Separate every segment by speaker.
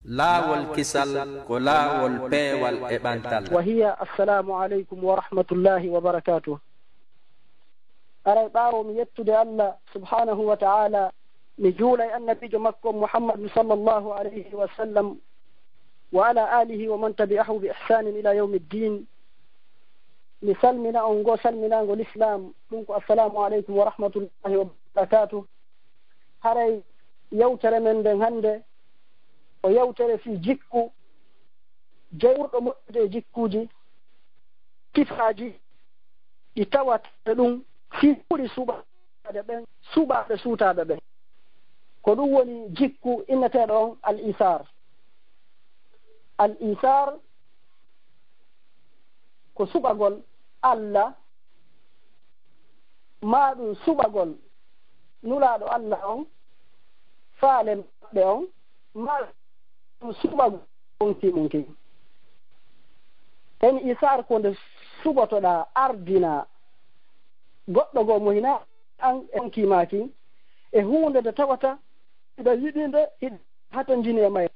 Speaker 1: laawol kisal ko laawol peewal e ɓantal.
Speaker 2: wa hiya assalamu aleykum wa rahmatullahi wa barakatuh. aray ɓaawo mi yettude Allah subhanahu wa ta'ala mi juula e annabijo makko Muhammad sallallahu alayhi wa sallam wa ala alihi wa man tabi'ahu bi ihsanin ila yawmi ddin. mi salmina on go salminago l'islam ɗum ko assalamu aleykum wa rahmatullahi wa barakatuh. haray yewtere men nden hannde o yewtere fi jikku jewurɗo moƴƴude jikkuji kifaji ɗi tawata ɗum fi ɓuri suɓaɓe ɓen suɓaɓe suutaɓe ɓen ko ɗum woni jikku inneteɗo on al isar. al isar ko suɓagol Allah ma ɗum suɓagol nulaɗo Allah on faale maɓɓe on ma ɗum suɓagol munki en isar ko nde suɓotoɗa ardina goɗɗo goo mo hina an enkimaki e hunde nde tawata iɗa yiɗinde hato jini e may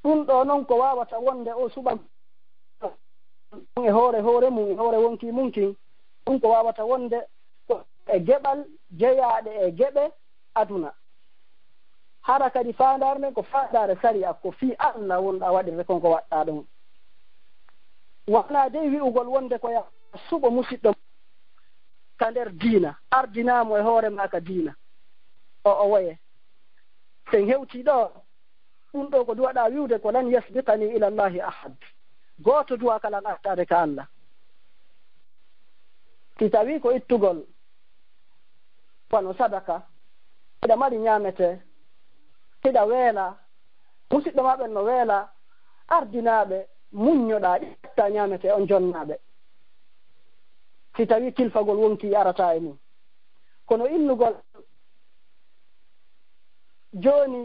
Speaker 2: ɗum ɗo noon ko wawata wonde o suɓa e hoore mum e hoore wonki munkin ɗum ko wawata wonde e geɓal jeyaɗe e geɓe aduna hara kadi fandarne ko fandare sariya ko fi Allah wonɗa waɗirde konko waɗɗa ɗum wona dey wi'ugol wonde koya suɓo musidɗo ka nder diina ardinamo e hoore ma ka diina o woye sen hewti ɗo ɗum ɗo ko duwaɗa wiwde ko lan yasbiqani ila allahi ahad goto duwa kala artade ka Allah si tawi ko ittugol wano sadaka hiɗa mari ñamete hiɗa weela musidɗo ma ɓen no weela ardinaɓe muññoɗa ƴetta ñamete on jonnaɓe si tawi kilfagol wonki arata e mum kono innugol joni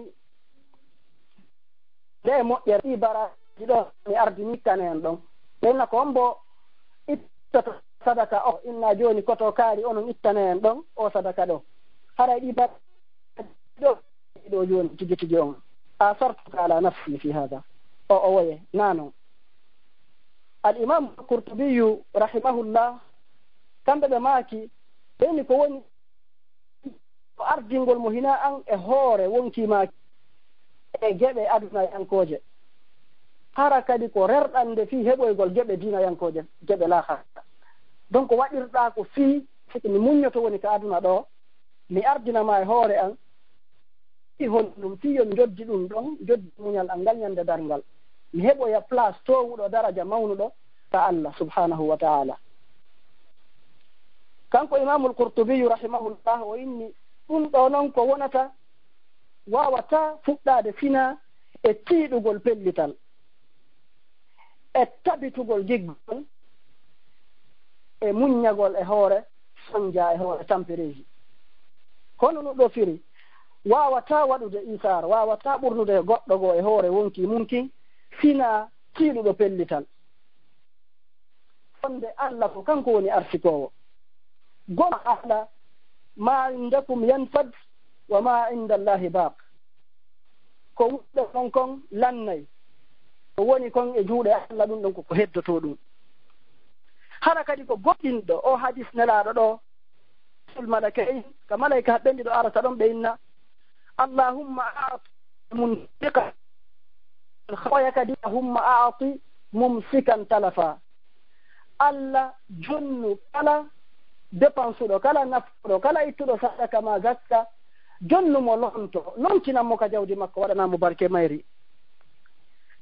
Speaker 2: nde moƴƴere ɗi baraji ɗo mi ardinikkane en ɗon ɓenna ko on bo ittata sadaka o inna joni koto kaari onon ittane en ɗon o sadaka ɗo haray ɗi baraji ɗo joni tigi tigi on a sartuka ala nafsi fi hada o woye nanon al imam Qurtubiyu rahimahullah kamɓe ɓe maaki ɓeni ko woni ko ardingol mo hina an e hoore wonki maaki e geɓe aduna yankoje hara kadi ko rerɗande fi heɓoygol geɓe dina yankoje geɓe laahara donc waɗirɗa ko fi siki mi muññoto woni ka aduna ɗo mi ardinama e hoore an i hon ɗum fi yon joddi ɗum ɗon joddi muñal an ngal ñande darngal mi heɓoya place towuɗo daraja mawnuɗo ka Allah subhanahu wa ta'ala. kanko imamul Qurtubiyu rahimahullah o inni ɗum ɗo noon ko wonata wawata fuɗɗade fina e tiiɗugol pellital e tabitugol jiggol e muññagol e hoore sonja e hoore tampereji kono ɗum ɗo firi wawata waɗude isar wawata ɓurnude goɗɗo go e hoore wonki munkin fina tiiɗuɗo pellital wonde Allah ko kanko woni arsikowo goma Allah ma indakum yanfad wa ma inda Allahi baq ko wuɗɗo ɗon kon lannay ko woni kon e juuɗe Allah ɗum ɗon koko heddoto ɗum hara kadi ko goɗɗinɗo o hadis nelaɗo ɗo sul malakain ka malaika haɓɓendi ɗo arata ɗon ɓe inna allahumma aati munfiqa oya kadi allahumma aati mumsikan talafa Allah jonnu kala dépense ɗo kala nafɗo kala ittuɗo sadaka ma zakka jonnumo lontinanmo ka jawdi makko waɗanamo barke mayri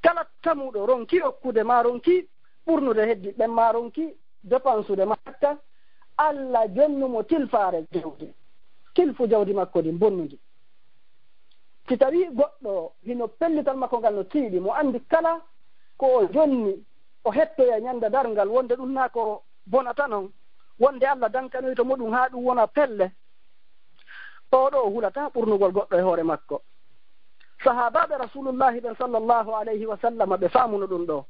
Speaker 2: kala tamuɗo ronki hokkude ma ronki ɓurnude heddi ɓen ma ronki dépensude ma zakka Allah jonnumo tilfare jawdi tilfu jawdi makko ɗi bonnudi si tawi goɗɗo hino pellital makko ngal no tiiɗi mo andi kala ko o jonni o hettoya ñande darngal wonde ɗum na ko bonata noon wonde Allah dankanoyto muɗum ha ɗum wona pelle oɗo o hulata ɓurnugol goɗɗo e hoore makko sahabaɓe rasulullahi ɓen sallllahu alayhi wa sallam ɓe famuno ɗum ɗo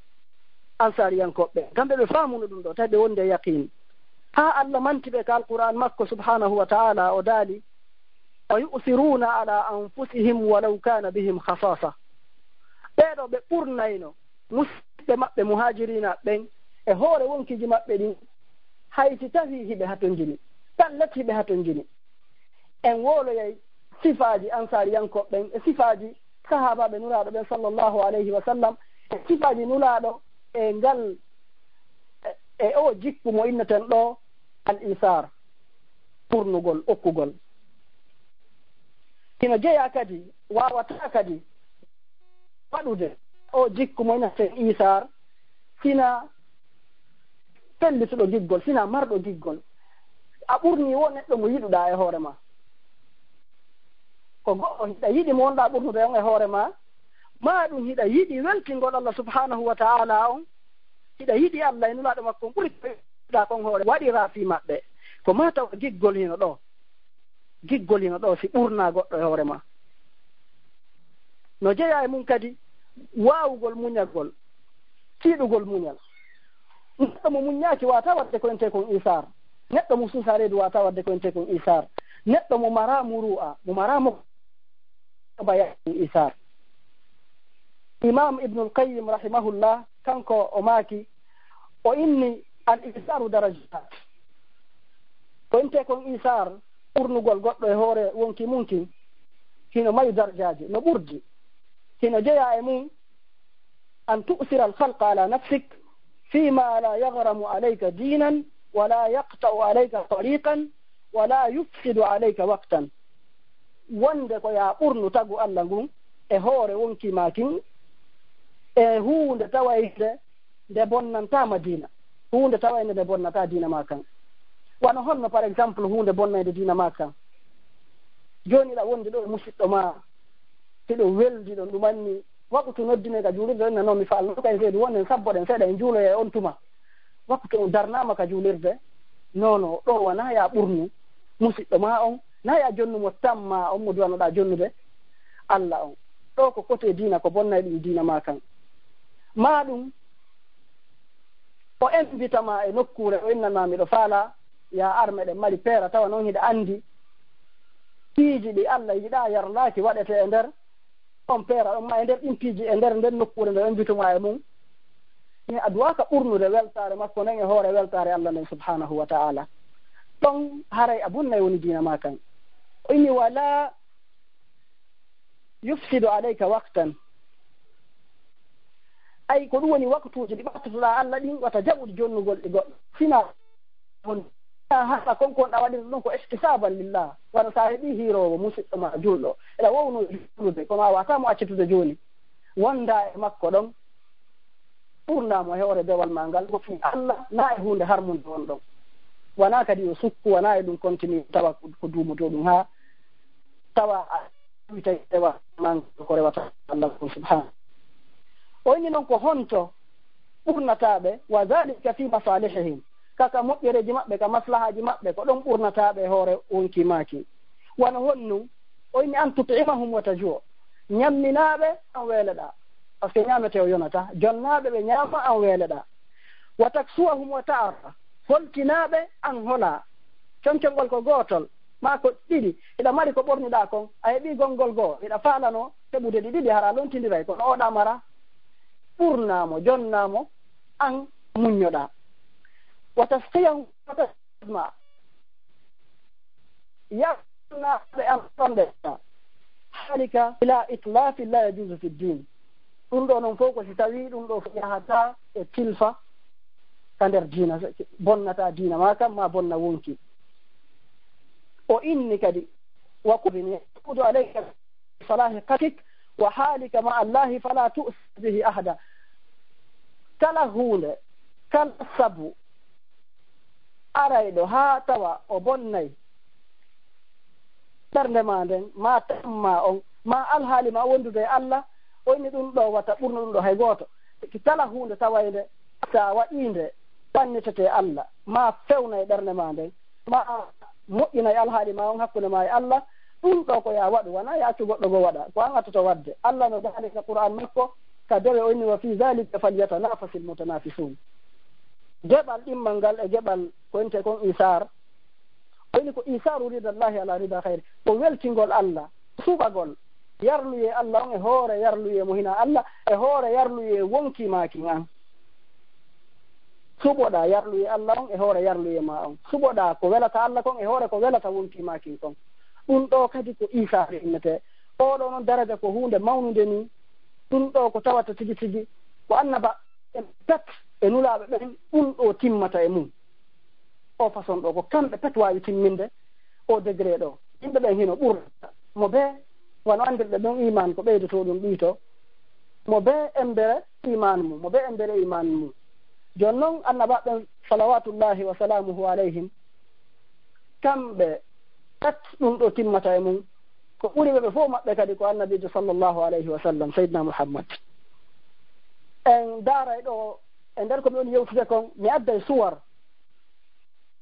Speaker 2: ansariyankoɓɓe kamɓe ɓe famuno ɗum ɗo tawi ɓe wonde yaqin ha Allah mantiɓe ka alquran makko subhanahu wa ta'ala o daali ويؤثرون على أنفسهم ولو كان بهم خصاصة ɓeeɗo ɓe ɓurnayno musidɓe maɓɓe muhajirina ɓen e hoore wonkiji maɓɓe ɗin hayti tawi hiɓe haton jini tallet hiɓe haton jini en woloyay sifaaji ansariyankoɓe ɓen e sifaaji sahabaɓe nulaaɗo ɓen sallllahu alayhi wa sallam e sifaaji nulaaɗo e ngal e o jikku mo inneten ɗo al isar ɓurnugol okkugol hino jeeya kadi wawata kadi waɗude o jikku mo inneten isar sina fellituɗo giggol sina marɗo giggol a ɓurni wo neɗɗo mo yiɗuɗa e hoore ma ko goɗɗo hiɗa yiɗi mo wonɗa ɓurnude on e hoore ma ɗum hiɗa yiɗi weltingol Allah subhanahu wa ta'ala on hiɗa yiɗi Allah e nulaaɗo makko ɓuri ɗa kon hoore waɗira fi maɓɓe ko ma taw giggol hino ɗo si ɓurna goɗɗo e hoore ma no jeeya e mum kadi waawugol muñalgol tiiɗugol muñal neɗɗo mo muññaaki wata wadde ko ente kon isar neɗɗo mo suusa reedu wata wadde ko ente kon isar neɗɗo mo mara muru'a mo maramo baya isar imam ibnul qayyim rahimahullah kanko o maaki o inni al isaru darajat ko ente kon isar ɓurnugol goɗɗo e hoore wonki munki hino mayi darajaji no ɓurdi hino jeeya e mum an tu'sira al khalqa ala nafsik fima la yaghramu alayka dinan wala yaqta'u alayka tariqan wala yufsidu alayka waqtan wonde ko ya ɓurnu tagu Allah ngun e hoore wonki makin e huunde tawayde nde bonnantama diina huunde tawayde nde bonnata diina ma kan wano honno par exemple huunde bonnayde diina ma kan joni ɗa wondi ɗo e musidɗo ma tiɗo weldi ɗon ɗumanni waktu noddine ka juulirde on noon mi faalno kay seedi wonnen sabboɗen seeɗa en juulo e on tuma waktu on darnama ka juulirde nono ɗo wona ya ɓurnu musidɗo ma on na ya jonnumo tamma on mo duwanoɗa jonnude Allah on ɗo ko côté diina ko bonnay ɗum diina ma kan ma ɗum o invitama e nokkure o innanma miɗo faala ya armeɗen mari peera tawa noon hiɗa andi piiji ɗi Allah yiɗa yarlaki waɗete e nder on peera on ma e nder ɗin piiji e nder nden nokkure nde invituma e mum mi a duwaka ɓurnude weltare makko nden e hoore weltare Allah nden subhanahu wa ta'ala ɗon haray a bunnay woni diina ma kan o inni wala yufsidu alayka waqtan ay ko ɗum woni waktuji ɗi ɓattotoɗa Allah ɗin wata jaɓuɗi jonnugol ɗi goɗɗo sina haɗa konkonɗa waɗira ɗum ko ihtisaban lillah wano sa heeɓi hiirowo musidɗo ma julɗo eɗa wowno jullude kono a watamo accitude joni wonda e makko ɗon ɓurnamo hewre dewal ma ngal ko fi Allah na e hunde harmunde won ɗon wona kadi o sukku wona e ɗum continue tawa ko duumoto ɗum ha tawa wita dewa man ko rewata Allah subhanahu o inni noon ko honto ɓurnataɓe wa dhalika fi masalihihim kaka moƴƴereji maɓɓe ka maslahaji maɓɓe ko ɗon ɓurnataɓe hoore wonki maki wano honnu o inni an tutimahum wa tajuu ñamminaɓe an weeleɗa par ce que ñamete o yonata jonnaɓe ɓe ñaama an weeleɗa wa taksuwahum wa ta'ara holtinaɓe an hola concongol ko gotol ma ko ɗiɗi iɗa mari ko ɓorniɗa kon a heeɓi gongol goo iɗa faalano heɓude ɗi ɗiɗi hara lontidiray kono oɗa mara ɓurnamo jonnamo an muññoɗa wa tasqiyahu ma yarnaɓe an ɗonɗe halika ila itlafi la yajuzu fi ddin ɗum ɗo noon fof ko si tawi ɗum ɗo yahata e tilfa ka nder diina bonnata diina ma kam ma bonna wonki o inni kadi wakubini yaqudu alayka salahi qatik wa halika ma allahi fala tu'si bihi ahada kala hunde kala sabu arayɗo ha tawa o bonnay ɓernde ma nden ma tamma on ma alhaali ma wondude e Allah o inni ɗum ɗo wata ɓurno ɗum ɗo hay gooto kala hunde tawayde sa waɗinde ɓannitete Allah ma fewna e ɓernde ma nden ma moƴƴina e alhaali ma on hakkunde ma e Allah ɗum ɗo ko ya waɗu wona yaccu goɗɗo go waɗa ko an attoto wadde Allah no daalika Qur'an makko ka dewe o inni wa fi zalika falyatanafasil mutanafisun geɓal ɗimmal ngal e geɓal ko ente kon isar woni ko isaru ridallahi ala rida hayri ko weltingol Allah suɓagol yarluye Allah on e hoore yarluye mo hina Allah e hoore yarluye wonki maki an suɓoɗa yarluye Allah on e hoore yarluye ma on suɓoɗa ko welata Allah kon e hoore ko welata wonki maki kon ɗum ɗo kadi ko isaru innete oɗo noon daraja ko hunde mawnude ni ɗum ɗo ko tawata tigi tigi ko annaba en pet e nulaɓe ɓen ɗum ɗo timmata e mum o façon ɗo ko kamɓe pet wawi timminde o degré ɗo yimɓe ɓen hino ɓurta mo be wono andirɓe ɗon iman ko ɓeydoto ɗum ɗiito mo be embere iman mum mo be embere iman mum joni noon annabaɓen salawatullahi wa salamuhu alayhim kamɓe pet ɗum ɗo timmata e mum ko ɓuri ɓe fof maɓɓe kadi ko annabijo sallllahu alayhi wa sallam seydina mouhammad en daaray ɗo e nder ko mi woni yewtude kon mi adday suwar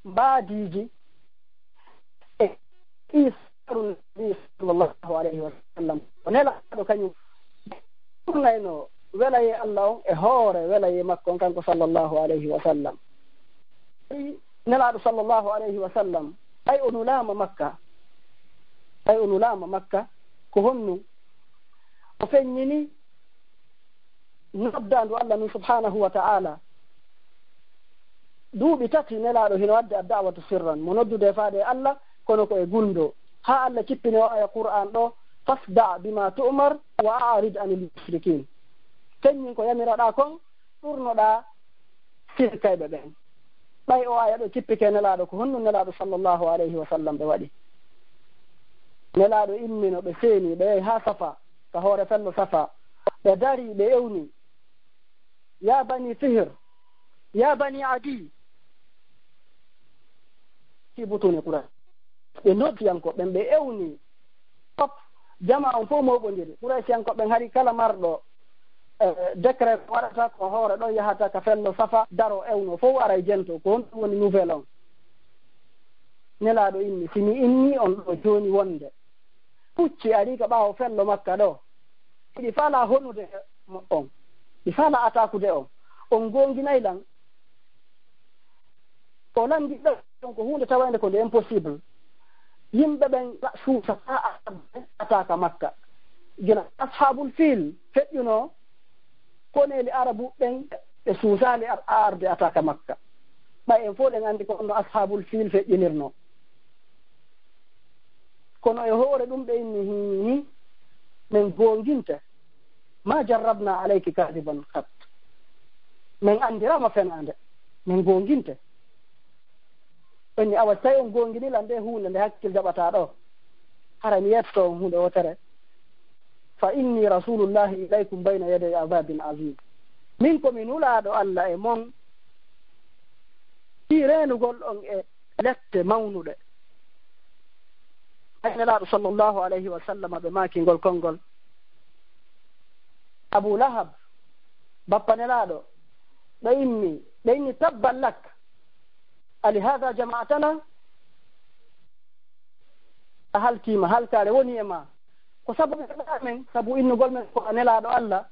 Speaker 2: mbaadiji e isaru nabi sallllahu alayhi wa sallam o nelaɗo kañum ɓurnayno welaye Allah on e hoore welaye makko on kanko sallllahu alayhi wa sallam nelaɗo sallllahu alayhi wa sallam ay o nulaama makka ko honnu o feññini noddandu Allah nun subhanahu wa ta'ala duuɓi tati nelaɗo hino wadde addawatu sirran mo noddude faade Allah kono ko e gundo ha Allah cippine o aya Qur'an ɗo fasda bima tu'mar wa a'rid anil mushrikin feññin ko yamiraɗa kon ɗurnoɗa sirkayɓe ɓen ɓay o aya ɗo cippike nelaɗo ko honnu nelaɗo sallllahu alayhi wa sallam ɓe waɗi nelaɗo immino ɓe seeni ɓe yehi ha safa ka hoore fello safa ɓe dari ɓe ewni ya bani fihr ya bani adi hibutuni qura ɓe noddiyankoɓen ɓe ewni fop jama on fof moɓodiri quraysiyankoɓen hari kala marɗo décret waɗata ko hoore ɗon yahata ka fello safa daro ewno fof ara e jento ko honɗum woni nouvelle on nelaɗo inni simi inni on ɗo joni wonde pucci ari ka ɓaawo fello makka ɗo ɗi faala honude on ɗi faala atakude on gonginaylan o landi ɗo ɗon ko hunde tawande ko nde impossible yimɓe ɓen suusa ha ataka makka gina ashabul fil feƴƴuno koneli arabu ɓen ɓe suusali arde ataka makka ɓay en fof ɗen andi ko onno ashabul fil feƴƴinirno kono e hoore ɗum ɓe inni hi min gonginte ma jarrabna alayki kadiban kat min andirama fenande min gonginte ɓenni awa tawi on gonginila nde hunde nde hakkil jaɓata ɗo hara mi yetto on hunde wotere fa inni rasulullahi ilaykum bayna yaday azabin azim min komi nulaɗo Allah e mon ɗi renugol on e lette mawnuɗe aynelaɗo sallllahu alayhi wa sallam ɓe makingol konngol Abu Lahab bappanelaɗo ɓe inni tabban lak ali hada jama'atana a haltima halkare woni e ma ko sabu men sabu innugol men ko nelaɗo Allah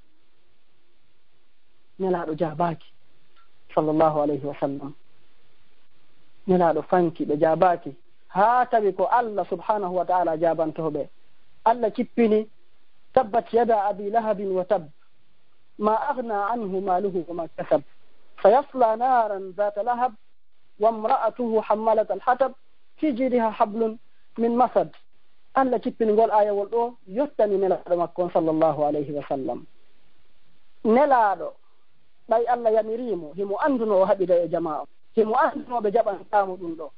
Speaker 2: nelaɗo jabaki sallllahu alayhi wa sallam nelaɗo fanki ɓe jabaki ha tawi ko Allah subhanahu wa ta'ala jabantoɓe Allah cippini tabbat yada abi lahabin wa tab ma aghna anhu maluhu wa ma kasab sayasla naran zata lahab wa imra'atuhu hammalat al-hatab fi jidha hablun min masad Allah cippini ngol ayawol ɗo yottani nelaɗo makko sallllahu alayhi wa sallam nelaɗo ɓay Allah yamirimo himo anduno o haɓida e jama'a himo anduno ɓe jaɓantamo ɗum ɗo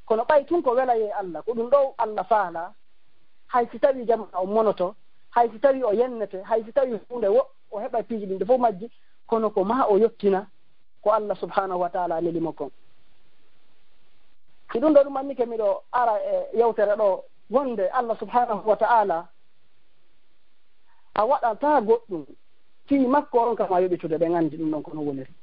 Speaker 2: kono ɓay tun ko welaye Allah ko ɗum ɗo Allah faala hay si tawi jama'a o monoto hay si tawi o yennete hay si tawi hunde o heɓa piiji ɗin de fof majji kono ko ma o yottina ko Allah subhanahu wa ta'ala nelimo kon si ɗum ɗo ɗum annike miɗo ara e yewtere ɗo wonde Allah subhanahu wa ta'ala a waɗata goɗɗum fi makko on kam a yoɓitude ɓe nganndi ɗum ɗon kono woniri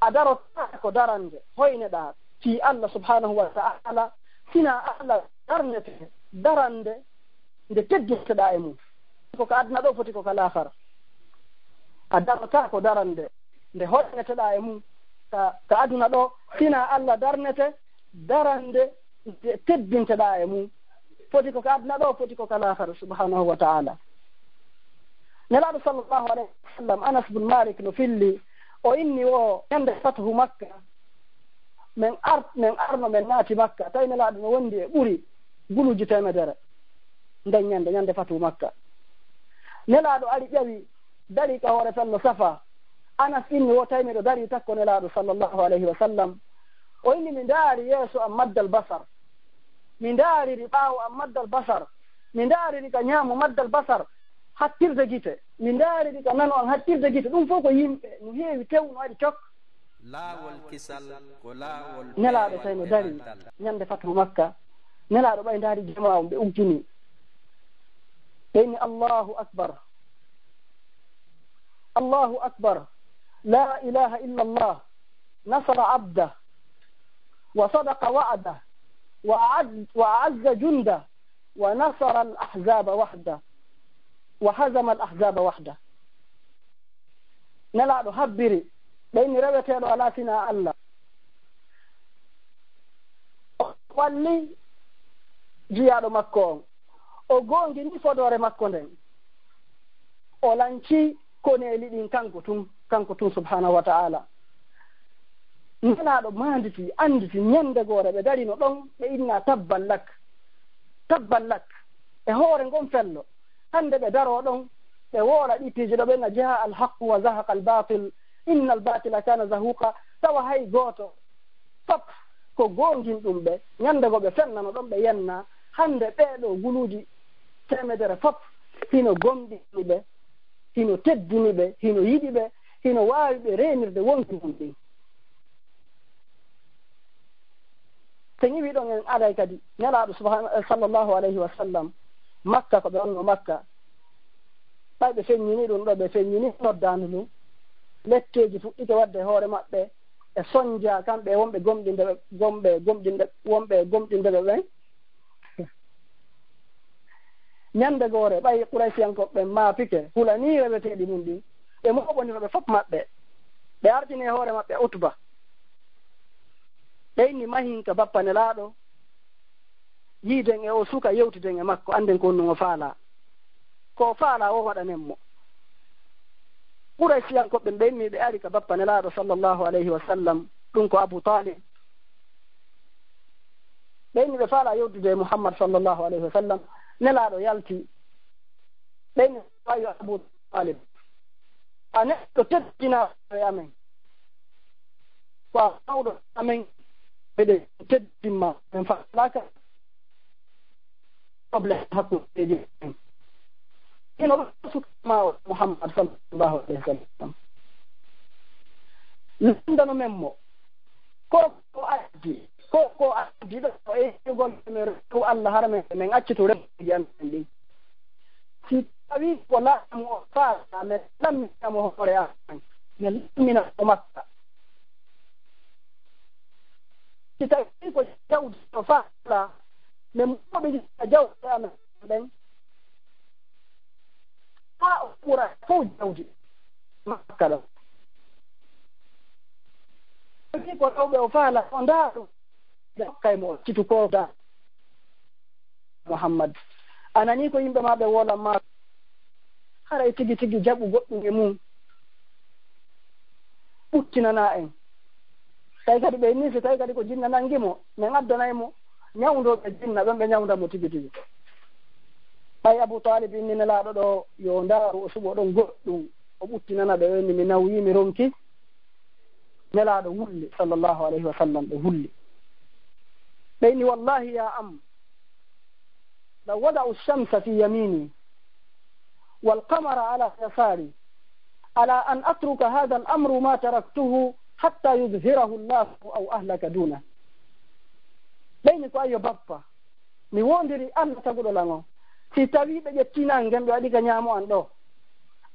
Speaker 2: a darota ko darande hoyneɗa fi Allah subhanahu wa ta'ala sina Allah darnete darande nde tedditeɗa e mum koko aduna ɗo foti koko lahara a darota ko darande nde hoyneteɗa e mum ka aduna ɗo sina Allah darnete darande teddinteɗa e mum foti ko adna ɗo foti ko kalahara subhanahu wa ta'ala. nelaɗo sallllahu alayhi wa sallam Anas bin Malik no filli o inni o ñande fatahu makka min arno min naati makka tawi nelaɗo no wondi e ɓuri guluji temedere nden ñande fatahu makka. nelaɗo ari ƴawi dari ka hoore fello safa. Anas inni wo tawi miɗo dari takko nelaɗo sallllahu alayhi wa sallam o inni mi ndaari yeeso am maddal basar, mi ndaariri ɓaawo am maddal basar, mi ndaariri ka ñaamo maddal basar hattirde gite, mi ndaariri ka nano am hattirde gite. ɗum fof ko yimɓe no heewi tew no waɗi cok.
Speaker 1: laawol kisal ko laawol
Speaker 2: nelaɗo tawi no dari ñande fatahu makka. nelaɗo ɓay ndaari jama'a ɓe uggini ɓe inni allahu akbar, allahu akbar, la ilaha illa allah, nasara abdah wa sadaqa wa'dah wa a'azza jundah wa nasara al-ahzaba wahdah wa hazama al-ahzaba wahdah. nelaɗo habbiri ɓe inni reweteɗo ala sina allah o walli jiyaɗo makko on, o gongi ni fodore makko nden, o lanci koneli ɗin kanko tun subhanahu wa ta'ala. nelaɗo manditi anditi ñande gore ɓe darino ɗon ɓe inna tabballak e hoore ngon fello. hande ɓe daro ɗon ɓe woora ɗittiji ɗo ɓenna jaha alhaqu wa zahaqa albatil inna albatila kana zahuqa. tawa hay gooto fop ko gongin ɗum ɓe ñande go ɓe fennano ɗon ɓe yenna. hande ɓeeɗo guluji temedere fop hino gomɗini ɓe, hino teddini ɓe, hino yiɗi ɓe, hino waawi ɓe renirde wonki mum ɗin. so ñiwi ɗon en aɗay kadi nelaɗo sallllahu alayhi wa sallam makka ko ɓe onno makka ɓay ɓe feññini ɗum ɗo, ɓe feññini noddanu ɗum, letteji fuɗɗike wadde hoore maɓɓe e soñdia kamɓe wonɓe gomɗindeɓe ɓen. ñande goore ɓay Quraysiyankoɓe maapike hulani reweteɗi mum ɗin ɓe moɓoninoɓe fof maɓɓe ɓe artini e hoore maɓɓe Utba. ɓe inni mahinka bappa nelaɗo yiiden e o suka yewtiden e makko anden ko honnugo faala ko faala o waɗanen mo. Quraysiyankoɓe ɓe inni ɓe ari ka bappa nelaɗo sallllahu alayhi wa sallam ɗum ko Abu Talib. ɓe inni ɓe faala yewtude e Muhammad sallllahu alayhi wa sallam. nelaɗo yalti ɓe inni wayo Abu Talib a neɗɗo teddina e amen ko a mawɗo amen ɓeɗe teddinma en falaka probléme hakkudeji en ino sukma Muhammad sallllahu alayhi wa sallam landano men mo ko addi ɗo e gol men rew Allah har men accito remji amen ɗin. si tawi ko laamu o faala men lamminamo hoore amen men lammina o makka. si tawi ko jawdi o faala men moɓe jawdi amen ɓen ha o ɓura fof jawdi makka ɗo. si ko rewɓe o faala o ndaa ɗum kaymo citu ko da Muhammad anani ko yimɓe ma ɓe wola ma haray tigi jaɓu goɗɗum e mum ɓuttinana en. tawi kadi ɓe ni so tawi kadi ko jinna nangimo min addanaymo ñawdoɓe jinna ɓen ɓe ñawdamo tigi. ɓay Abu Talib inni nelaɗo ɗo yo ndaaru o suɓo ɗon goɗɗum o ɓuttinana ɓe wenni mi nawyi mi ronki. nelaɗo wulli sallllahu alayhi wa sallam ɓe hulli ɓe inni wallahi ya am law wada'u shamsa fi yamini wal qamara ala yasari ala an atruka hadha al amru ma taraktuhu hatta yudhhirahu llahu aw ahlaka duna. ɓeyni ko ayo bappa mi wondiri Allah taguɗo lango si tawi ɓe ƴettina ngem ɓe waɗi ka ñaamo an ɗo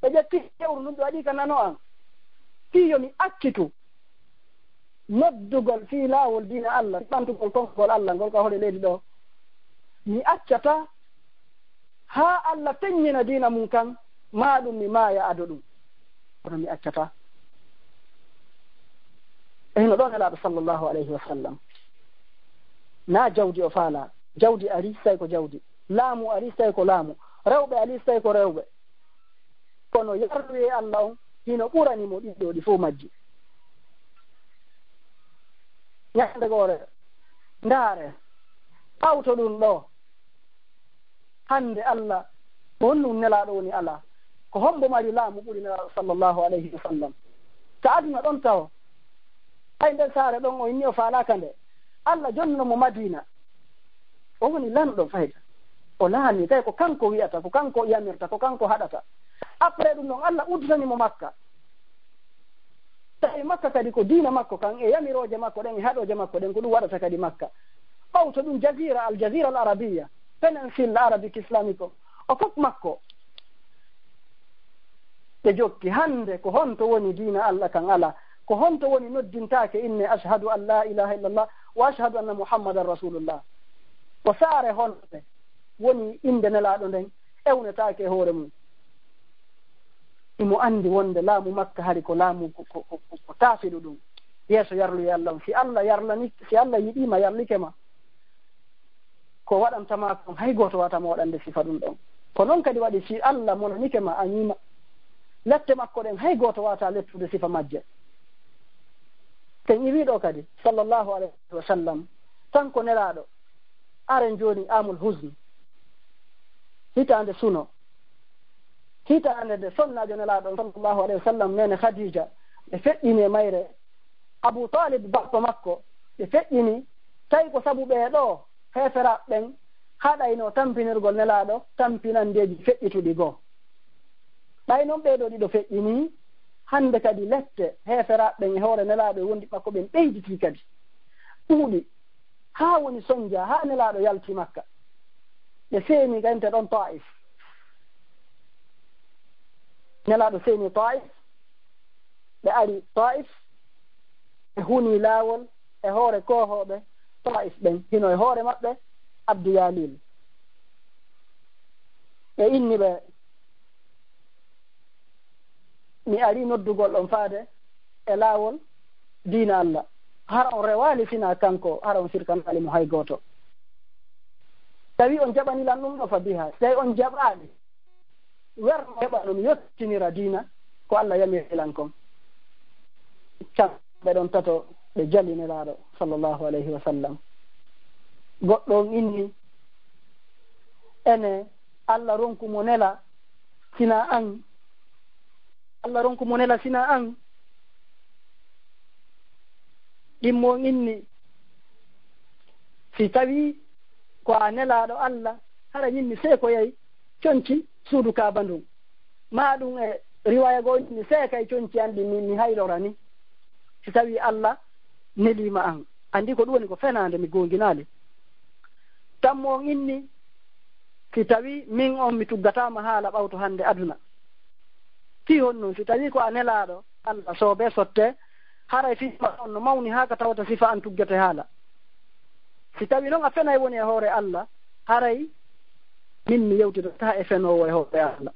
Speaker 2: ɓe ƴetti hewru ɗum ɓe waɗi ka nano an fiyo mi accitu noddugol fii laawol diina Allah ɓantugol konkol Allah ngol ka hoɗe leydi ɗo mi accata haa Allah feññina diina mum kan ma ɗum mi maaya ado ɗum kono mi accata. e hino ɗon elaɗo sallllahu alayhi wa sallam na jawdi o faala jawdi ari tawi ko jawdi laamu ari tawi ko laamu rewɓe ali tawi ko rewɓe kono yarlu e Allah on hino ɓuranimo ɗiɗɗo ɗi fof majji ñande goore ndaare awto ɗum ɗo hande Allah ko honnum nelaɗo woni ala ko hombo mari laamu ɓuri nelaɗo sallllahu alayhi wa sallam so aduna ɗon taw ay nder saare ɗon o inni o faalaka nde Allah jonnomo Madina o woni lanɗo fayda o laani tawi ko kanko wi'ata ko kanko yamirta ko kanko haɗata après ɗum ɗon Allah uddanimo Makka tawi Makka kadi ko diina makko kan e yamiroje makko ɗen e haɗoje makko ɗen ko ɗum waɗata kadi Makka ɓawto ɗum jazira al jazira al arabia péninsule arabique islamique o fof makko ɓe jokki hande ko honto woni diina Allah kan ala ko honto woni noddintake inni ashhadu an la ilaha illallah wa ashhadu anna muhammadan rasulullah ko saare honte woni inde nelaɗo nden ewnetake e hoore mum imo andi wonde laamu makka hari ko laamu ko taafiɗo ɗum yeeso yarluye Allah si Allah yarlani si Allah yiɗima yarlike ma ko waɗantama kon hay goto watama waɗande sifa ɗum ɗon ko noon kadi waɗi si Allah monanike ma a ñima lette makko ɗen hay goto wata lettude sifa majje ten iwiɗo kadi sallllahu alayhi wa sallam tan ko nelaɗo aren joni amul husne hitande suno hitande nde sonnajo nelaɗo sallllahu alayhi wa sallam nene Khadija ɓe feƴƴini e mayre Abu Talib bappa makko ɓe feƴƴini tawi ko sabu ɓeeɗo heferaɓe ɓen haɗayno tampinirgol nelaɗo tampinandeji feƴƴituɗi goo ɓay noon ɓeeɗo ɗiɗo feƴƴini hande kadi lette heferaɓe ɓen e hoore nelaɗo e wondi makko ɓen ɓeyditi kadi ɗuuɗi ha woni sonja ha nelaɗo yalti Makka ɓe seeni gante ɗon Taif nelaɗo seeni Taif ɓe ari Taif ɓe huni laawol e hoore kohoɓe Taif ɓen hino e hoore maɓɓe Abdou Yalil ɓe inni ɓe mi ari noddugol ɗon faade e laawol diina Allah hara on rewali fina kanko hara on firkanali mo hay goto tawi on jaɓanilan ɗum ɗo fa biha tawi on jaɓaɗi werno heɓa ɗum yettinira diina ko Allah yamirilan kon can ɓe ɗon tato ɓe jalinelaɗo sallllahu alayhi wa sallam goɗɗo on inni ene Allah ronku mo nela sina an Allah ronku mo nela sina an ɗimmo inni si tawi ko a nelaɗo Allah hara ñinni see ko yayi conci suudu Kaaba ndun ma ɗum e riwaya goo inni see kay conci an ɗi mi haylora ni si tawi Allah nelima an andi ko ɗum woni ko fenande mi gonginali tammo inni si tawi min on mi tuggatama haala ɓawto hande aduna fi hon noon si tawi ko a nelaɗo Allah soobe sotte haray fiima on no mawni ha ka tawata sifa an tuggete haala si tawi noon a fenay woni e hoore Allah haray min mi yewtidata e fenowo e hoore Allah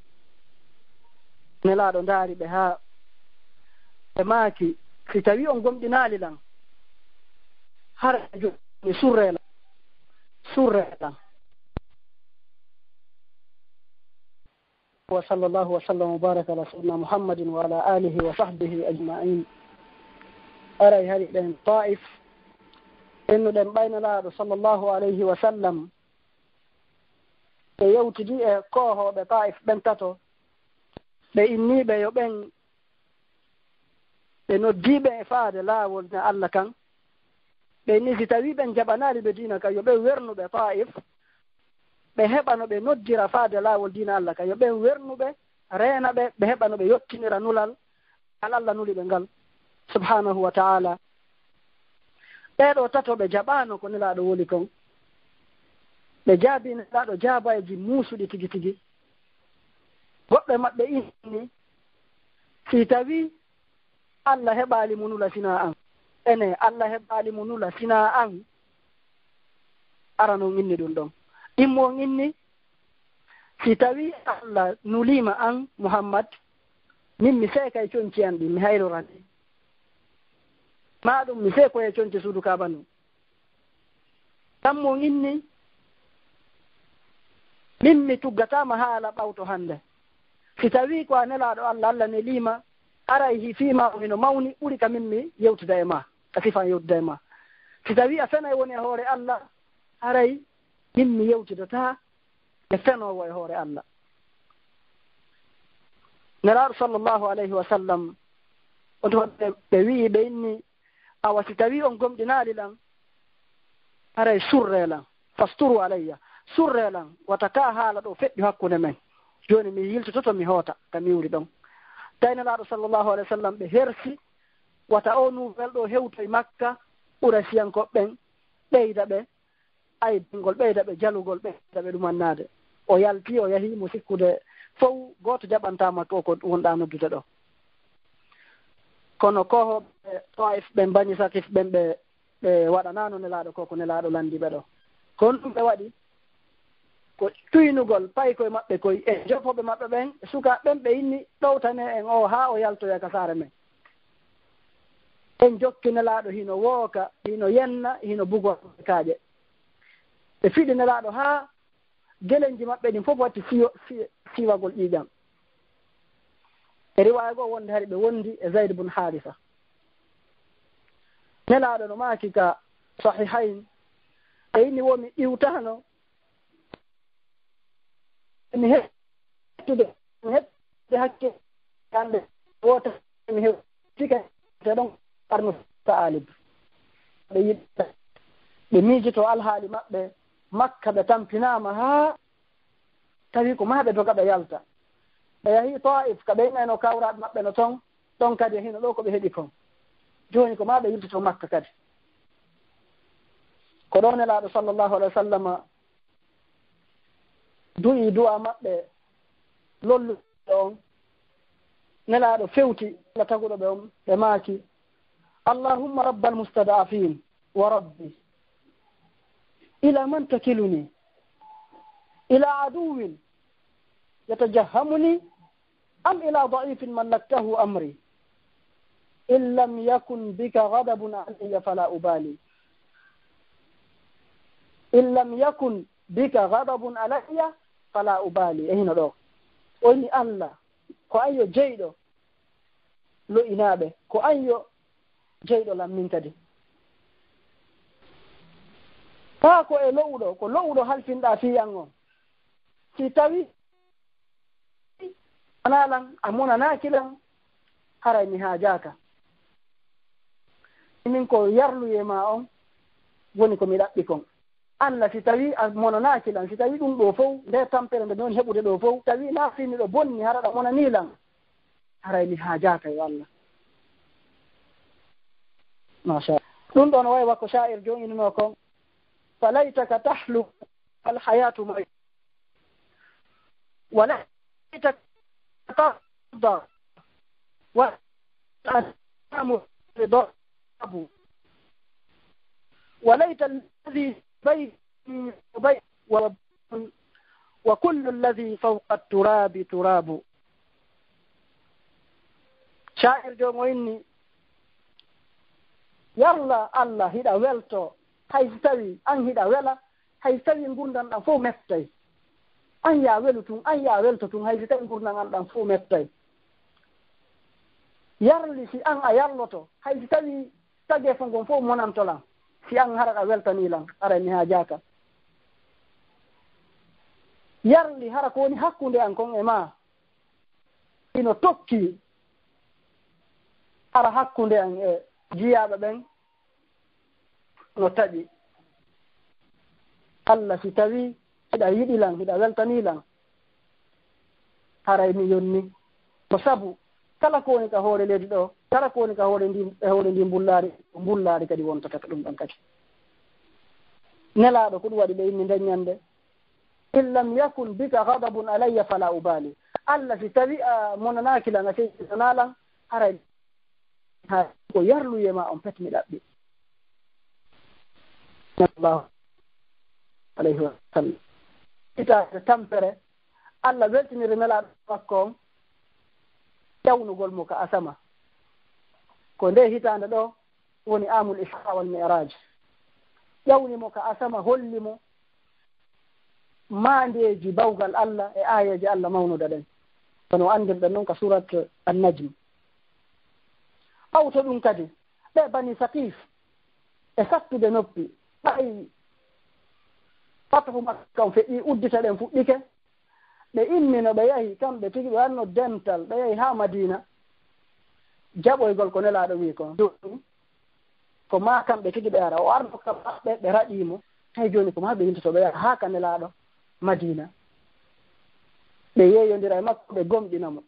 Speaker 2: nelaɗo ndaari ɓe ha ɓe maaki si tawi on gomɗinali lan haray joni surrelan wa sallallahu wa sallam wa baraka ala sayyidina Muhammadin wa ala alihi wa sahbihi ajma'in aray hari ɗen Taif ennuɗen ɓaynelaɗo sallllahu alayhi wa sallam ɓe yewtidi e kohoɓe Taif ɓen tato ɓe inniɓe yo ɓen ɓe noddiɓe e faade laawol ne Allah kan ɓe inni si tawi ɓen jaɓanali ɓe diina kan yo ɓen wernuɓe Taif ɓe heɓano ɓe noddira faade laawol diina Allah kan yo ɓen wernuɓe reena ɓe ɓe heɓano ɓe yottinira nulal al Allah nuli ɓe ngal subhanahu wa ta'ala ɓeɗo tato ɓe jaɓano ko nelaɗo woli kon ɓe jaabi nelaɗo jaabaji muusuɗi tigi tigi goɓɓe maɓɓe inni si tawi Allah heɓali mo nula sina an ene Allah heɓali mo nula sina an ara noon inni ɗum ɗon ɗimmo inni si tawi Allah nulima an Muhammad min mi seekay conci an ɗi mi hayrorani ma ɗum mi seekoye conci suudu Kaaba ndu tammo inni min mi tuggatama haala ɓawto hannde si tawi ko a nelaaɗo Allah Allah ne liima aray hi fiima hino mawni ɓuri ka min mi yewtuda e ma a sifan yewtuda e ma si tawi a fenay woni e hoore Allah aray min mi yewtidata e fenowo e hoore Allah nelaaɗo sallllahu alayhi wa sallam on toon ɓe wii ɓe inni awa si tawi on gomɗinaali lan aray surre lan fasturu alayya surre lan wata ka haala ɗo feƴƴu hakkunde men joni mi yiltototo mi hoota ka miwri ɗon taynelaaɗo sallllahu alayhi wa sallam ɓe hersi wata o nouvel ɗo hewtoye makka ɓura siyankoɓɓen ɓeyda ɓe aybingol ɓeyda ɓe jalugol ɓeyda ɓe ɗumannade o yalti o yahi mo sikkude fof gooto jaɓantama to ko wonɗa noddude ɗo kono kohoɓe Taif ɓen bañi Sakif ɓen ɓe waɗanano nelaaɗo ko nelaaɗo landiɓe ɗo kono ɗum ɓe waɗi ko tuynugol payi koye maɓɓe koye e jofoɓe maɓɓe ɓen suka ɓen ɓe inni ɗowtane en o ha o yaltoya ka saare men en jokki nelaaɗo hino wooka hino yenna hino bugo kaaƴe ɓe fiɗi nelaaɗo ha gelenji maɓɓe ɗin fof watti siwagol ƴiiƴam e riwaya goo wonde hari ɓe wondi e Zayd bun Harisa nelaaɗo no maaki ka sahihayn e inni womi iwtano mi hettude hakke hande wota mi hewtike te ɗon arno taalib ɓe yiɗa ɓe miijito alhaali maɓɓe Makka ɓe tampinama ha tawi ko maɓe doga ɓe yalta ɓe yahi Taif ka ɓe nayno kawraɓe maɓɓe no ton ɗon kadi e hino ɗo ko ɓe heeɓi kon joni ko maɓe yiltito Makka kadi ko ɗo nelaaɗo sallllahu alayhi wa sallam du'i du'a maɓɓe lolluɓe on nelaaɗo fewti la taguɗo ɓe on ɓe maaki allahumma rabbal mustadafin wa rabbi ila man takiluni ila aduwin yatajahamuni am ila da'ifin mallaktahu amri in lam yakun bika ghadabun alayya fala ubali in lam yakun bika ghadabun alayya fala ubali e hino ɗo o inni Allah ko anyo jeyɗo lo'inaɓe ko anyo jeyɗo lammin kadi haa ko e lowɗo ko lowɗo halfinɗa fiyan on si tawi analan a monanakilan haray mi haajaka min ko yarluye ma on woni ko mi ɗaɓɓi kon Allah si tawi a monanakilan si tawi ɗum ɗo fof nde tampere nde noon heɓude ɗo fof tawi nafini ɗo bonni haraɗa monanilan haray mi haajaka yo Allah masha ɗum ɗon way wakko sha'ir jo'inino kon فليتك تحلو الحياة معي وليتك ترضى وتنام رضاه وليت الذي بيني وبين وكل الذي فوق التراب تراب شاعر جوم إني يلا الله هدا welto hay so tawi an hiɗa wela hay so tawi gurdam ɗam fof mettay an ya welu tun an ya welto tun hay so tawi gurdam an ɗam fof mettay yarli si an a yarloto hay so tawi tagge fo ngon fof monantolan si an haraɗa weltanilan arani ha jaka yarli hara ko woni hakkunde an kon e ma ino tokki hara hakkunde an e jiyaɓe ɓen no taƴi Allah si tawi hiɗa yiɗilan hiɗa weltanilan haray mi yonni ko sabu kala ko woni ka hoore leydi ɗo kala ko woni ka hoore ndi mbullaari kadi wontata ka ɗum ɗon kadi nelaaɗo ko ɗum waɗi ɓe inni nden ñande in lam yakun bika ghadabun alayya fala ubali Allah si tawi a monanakilan a seytanalan haray ha ko yarluye ma on pet mi ɗaɓɓi sallallahu alayhi wa sallam itaade tampere Allah weltiniri nelaaɗo makko on ƴawnugol mo ka asama ko nde hitaande ɗo woni amul isra wal mi'raj ƴawnimo ka asama hollimo maandeji bawgal Allah e ayaji Allah mawnuda ɗen kono andirɗen noon ka surat an-najm. ɓawto ɗum kadi ɓe bani Saqif e sattude noppi ɓay fatahu Makka on feƴƴi uddita ɗen fuɗɗike ɓe immino ɓe yahi kamɓe tigi ɓe wanno dental ɓe yahi ha Madina jaɓoygol ko nelaɗo wi ko ma kamɓe tigi ɓe ara o arno kam maɓɓe ɓe raɗimo hay joni ko ma ɓe yintoto ɓe yara ha ka nelaɗo Madina ɓe yeyodira e makko ɓe gomɗinamo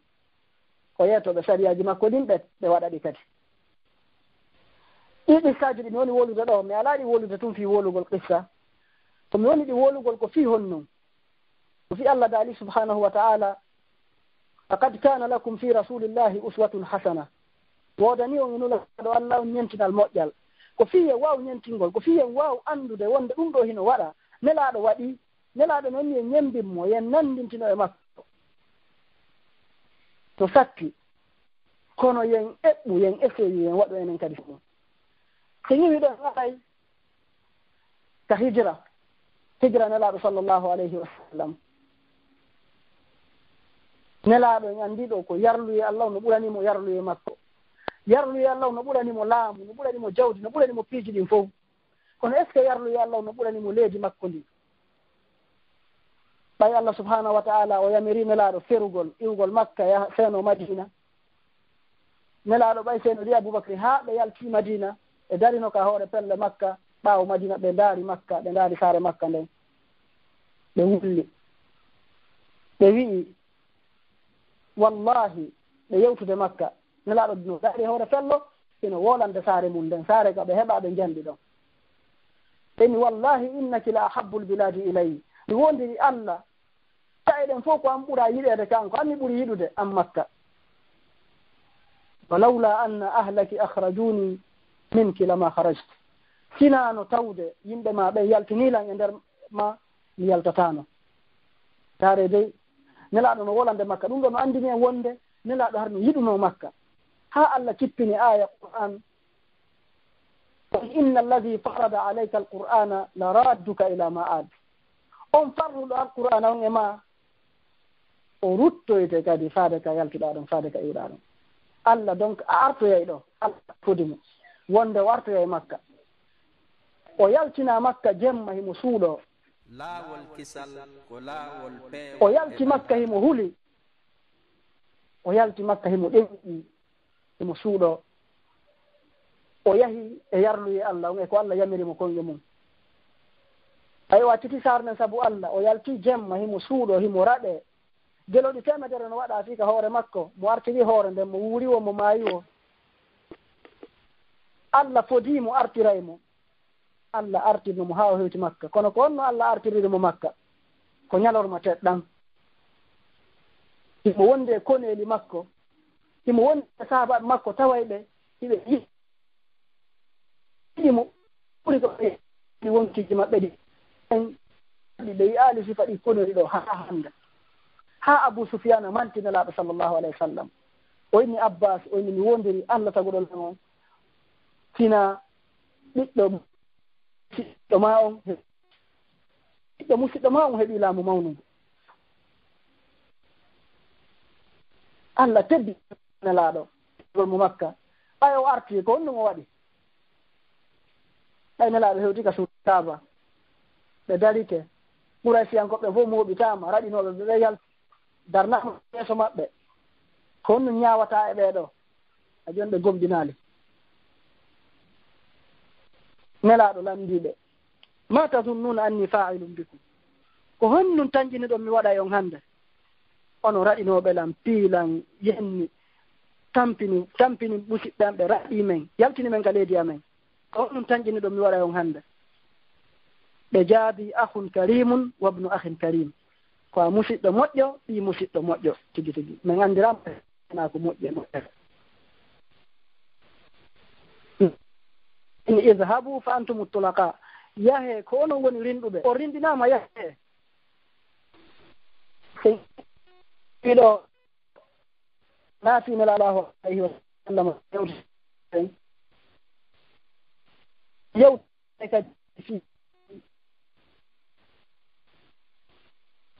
Speaker 2: ko yettoɓe sariyaji makko ɗin ɓe waɗaɗi kadi ɗi qissaji ɗi mi woni wolude ɗo mi alaɗi wolude tun fi wolugol qissa ko mi woni ɗi wolugol ko fi honnon ko fi Allah daali subhanahu wa ta'ala laqad kana lakum fi rasulillahi uswatun hasana wodani on inulaɗo Allah on ñentinal moƴƴal ko fiye waw ñentingol ko fiyen waw andude wonde ɗum ɗo hino waɗa nelaɗo waɗi nelaɗo noon yen ñembinmo yen nandintino e makko to sakki kono yen eɓɓu yen essayi yen waɗo enen kadi ɗum so yiwi ɗon aray ka hijra nelaɗo sallllahu alayhi wa sallam nelaɗo en andiɗo ko yarluye Allah no ɓuranimo yarluye makko yarluye Allah no ɓuranimo laamu no ɓuranimo jawdi no ɓuranimo piiji ɗin fof kono est ce que yarluye Allah no ɓuranimo leydi makko ndi ɓay Allah subhanahu wa ta'ala o yamiri nelaɗo ferugol iwgol Makka yaha seeno Madina nelaɗo ɓay seeno ri Aboubacry ha ɓe yalti Madina e darino ka hoore pelle Makka ɓaawo Madina ɓe ndaari Makka ɓe ndaari saare Makka nden ɓe wulli ɓe wi'i wallahi ɓe yewtude Makka nelaɗo no daari hoore fello ino wolande saare mum nden saare ka ɓe heɓa ɓe janɗi ɗon ɓeni wallahi innaki la ahabbul biladi ilayi mi wondiri Allah taeɗen fof ko an ɓuura yiɗede kanko anmi ɓuuri yiɗude an Makka walawla anna ahlaki akhrajuni minki lama harajte sinano tawde yimɓe ma ɓe yaltinilan e nder ma mi yaltatano tare dey nelaɗo no wolande Makka ɗum ɗo no andini en wonde nelaɗo har no yiɗuno Makka ha Allah cippini aya Qur'an inna alladi farada alayka alqur'ana la radduka ila ma'ad on farruɗo alqur'ana on e ma o ruttoyte kadi faade ka yaltuɗa ɗon faade ka iwɗa ɗon Allah donc a artoyay ɗo Allah fodimo wonde o artoyay Makka o yaltina Makka jemma himo suuɗo
Speaker 1: laawol kisal ko laawol peewol
Speaker 2: o yalti Makka himo huli o yalti Makka himo ɗemɗi himo suuɗo o yahi e yarluye Allah on e ko Allah yamirimo konge mum ay wacciti sarne sabu Allah o yalti jemma himo suuɗo himo raɗe geloɗi temedere no waɗa fika hoore makko mo artiri hoore nden mo wuuriwo mo maayiwo Allah fodimo artiraymo Allah artirnomo ha o hewti Makka kono ko onno Allah artiririmo Makka ko ñalorma teɗɗam himo wonde e koneli makko himo wonde e sahabaɓe makko tawayɓe hiɓe yiɗimo ɓuri ko ɗi wonkiji maɓɓe ɗi en ɓe yi'ali sifa ɗi konori ɗo ha hande ha Abou Soufiane mantinelaɓe sallllahu alayhi wa sallam o inni Abbas o inni mi wondiri Allah taguɗol men on tina ɓiɗɗo musidɗo ma on ɓiɗɗo musidɗo ma on heeɓi laamu mawnugo Allah teddi nelaɗo gol mo Makka ɓay o arti ko honɗum o waɗi ɓay nelaɗo hewti ka suudu Kaaba ɓe darike Quraysiyankoɓe fof mooɓitama raɗinoɓe ɓe yalti darnama yeeso maɓɓe ko honɗum ñawata e ɓeeɗo a joni ɓe gomɗinali nelaɗo lamdiɓe ma tazunnuna anni fa'ilum bikum ko honɗum tanjini ɗon mi waɗa on hande ono raɗinoɓe lam piilan yenni tampini ɓusiɓɓe am ɓe raɗi men yaltini men ka leydi amen ko honɗum tanjini ɗon mi waɗa on hande ɓe jaabi ahun karimun wabnu ahin karim ko a musidɗo moƴƴo ɓi musidɗo moƴƴo tigi tigi min andirama na ko moƴƴe moƴƴere in idhabu fa antum tulaka yahe ko onon woni rinɗuɓe o rindinama yahe ɗiɗo naafine lallahu alayhi wa sallam yewte kadi fi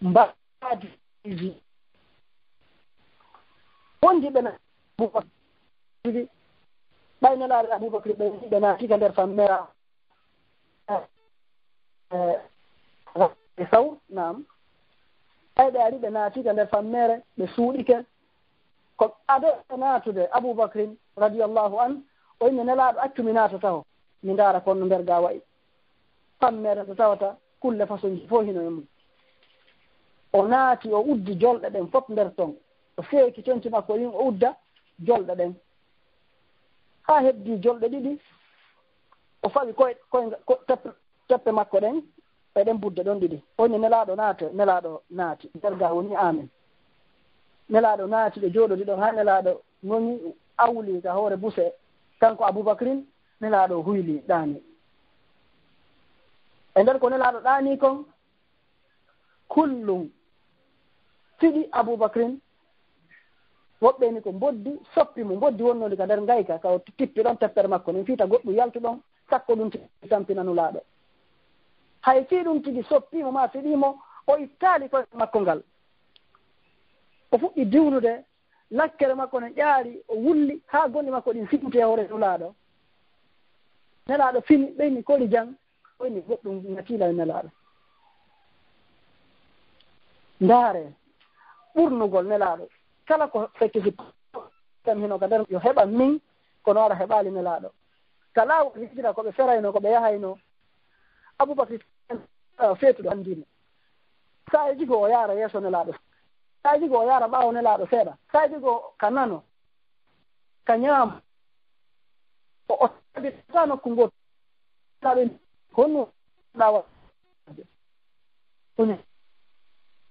Speaker 2: mbaadi wondi ɓe Aboubacry ɓayno laaɓe Aboubacry ɓe naatika nder fammera saw nam ɓayɓe ari ɓe naatika nder fammere ɓe suuɗike ko ado naatude Aboubacry radiallahu an o yimɓe nelaaɗo accumi naatata o mi ndaara konno nder ga wayi fammere to tawata kulle façon ji fof hino e mum o naati o uddi jolɗe ɗen fof nder ton o feeki conci makko ɗin o udda jolɗe ɗen haa heddi jolɗe ɗiɗi o fawi koye teppe makko ɗen eɗen budde ɗon ɗiɗi oni nelaaɗo naati nder ga woni amen nelaaɗo naati ɓe jooɗodi ɗon haa nelaaɗo ngoni awli ka hoore buse kanko Aboubacry nelaaɗo huyli ɗaani e nder ko nelaaɗo ɗaani kon kullum fiɗi Aboubacry woɓɓe ni ko mboddi soppi mo mboddi wonnoli ka nder ngayka ka o tippi ɗon teppere makko nin fiita goɗɗum yaltu ɗon sakko ɗum tigi tampinanulaaɗo hay fii ɗum tigi soppimo ma fiɗimo o ittaali koye makko ngal o fuɗɗi diwnude lakkere makko ne ƴaari o wulli haa gonɗi makko ɗin siɓti e hoore nulaaɗo nelaaɗo fini ɓeyni koli jang ɓeyni goɗɗum ngatiila e nelaaɗo ndaare ɓurnugol nelaaɗo kala ko fekkiti kam hino ka nder yo heɓa min kono ara heɓaali nelaaɗo ka laawol hijira ko ɓe ferayno ko ɓe yahayno Aboubacry feetuɗo anndino saa jigo o yaara yeeso nelaaɗo saa jigo o yaara ɓaawo nelaaɗo seeɗa saa jigo ka nano ka ñaamo o tabita nokku ngoto naɓe honno ɗawa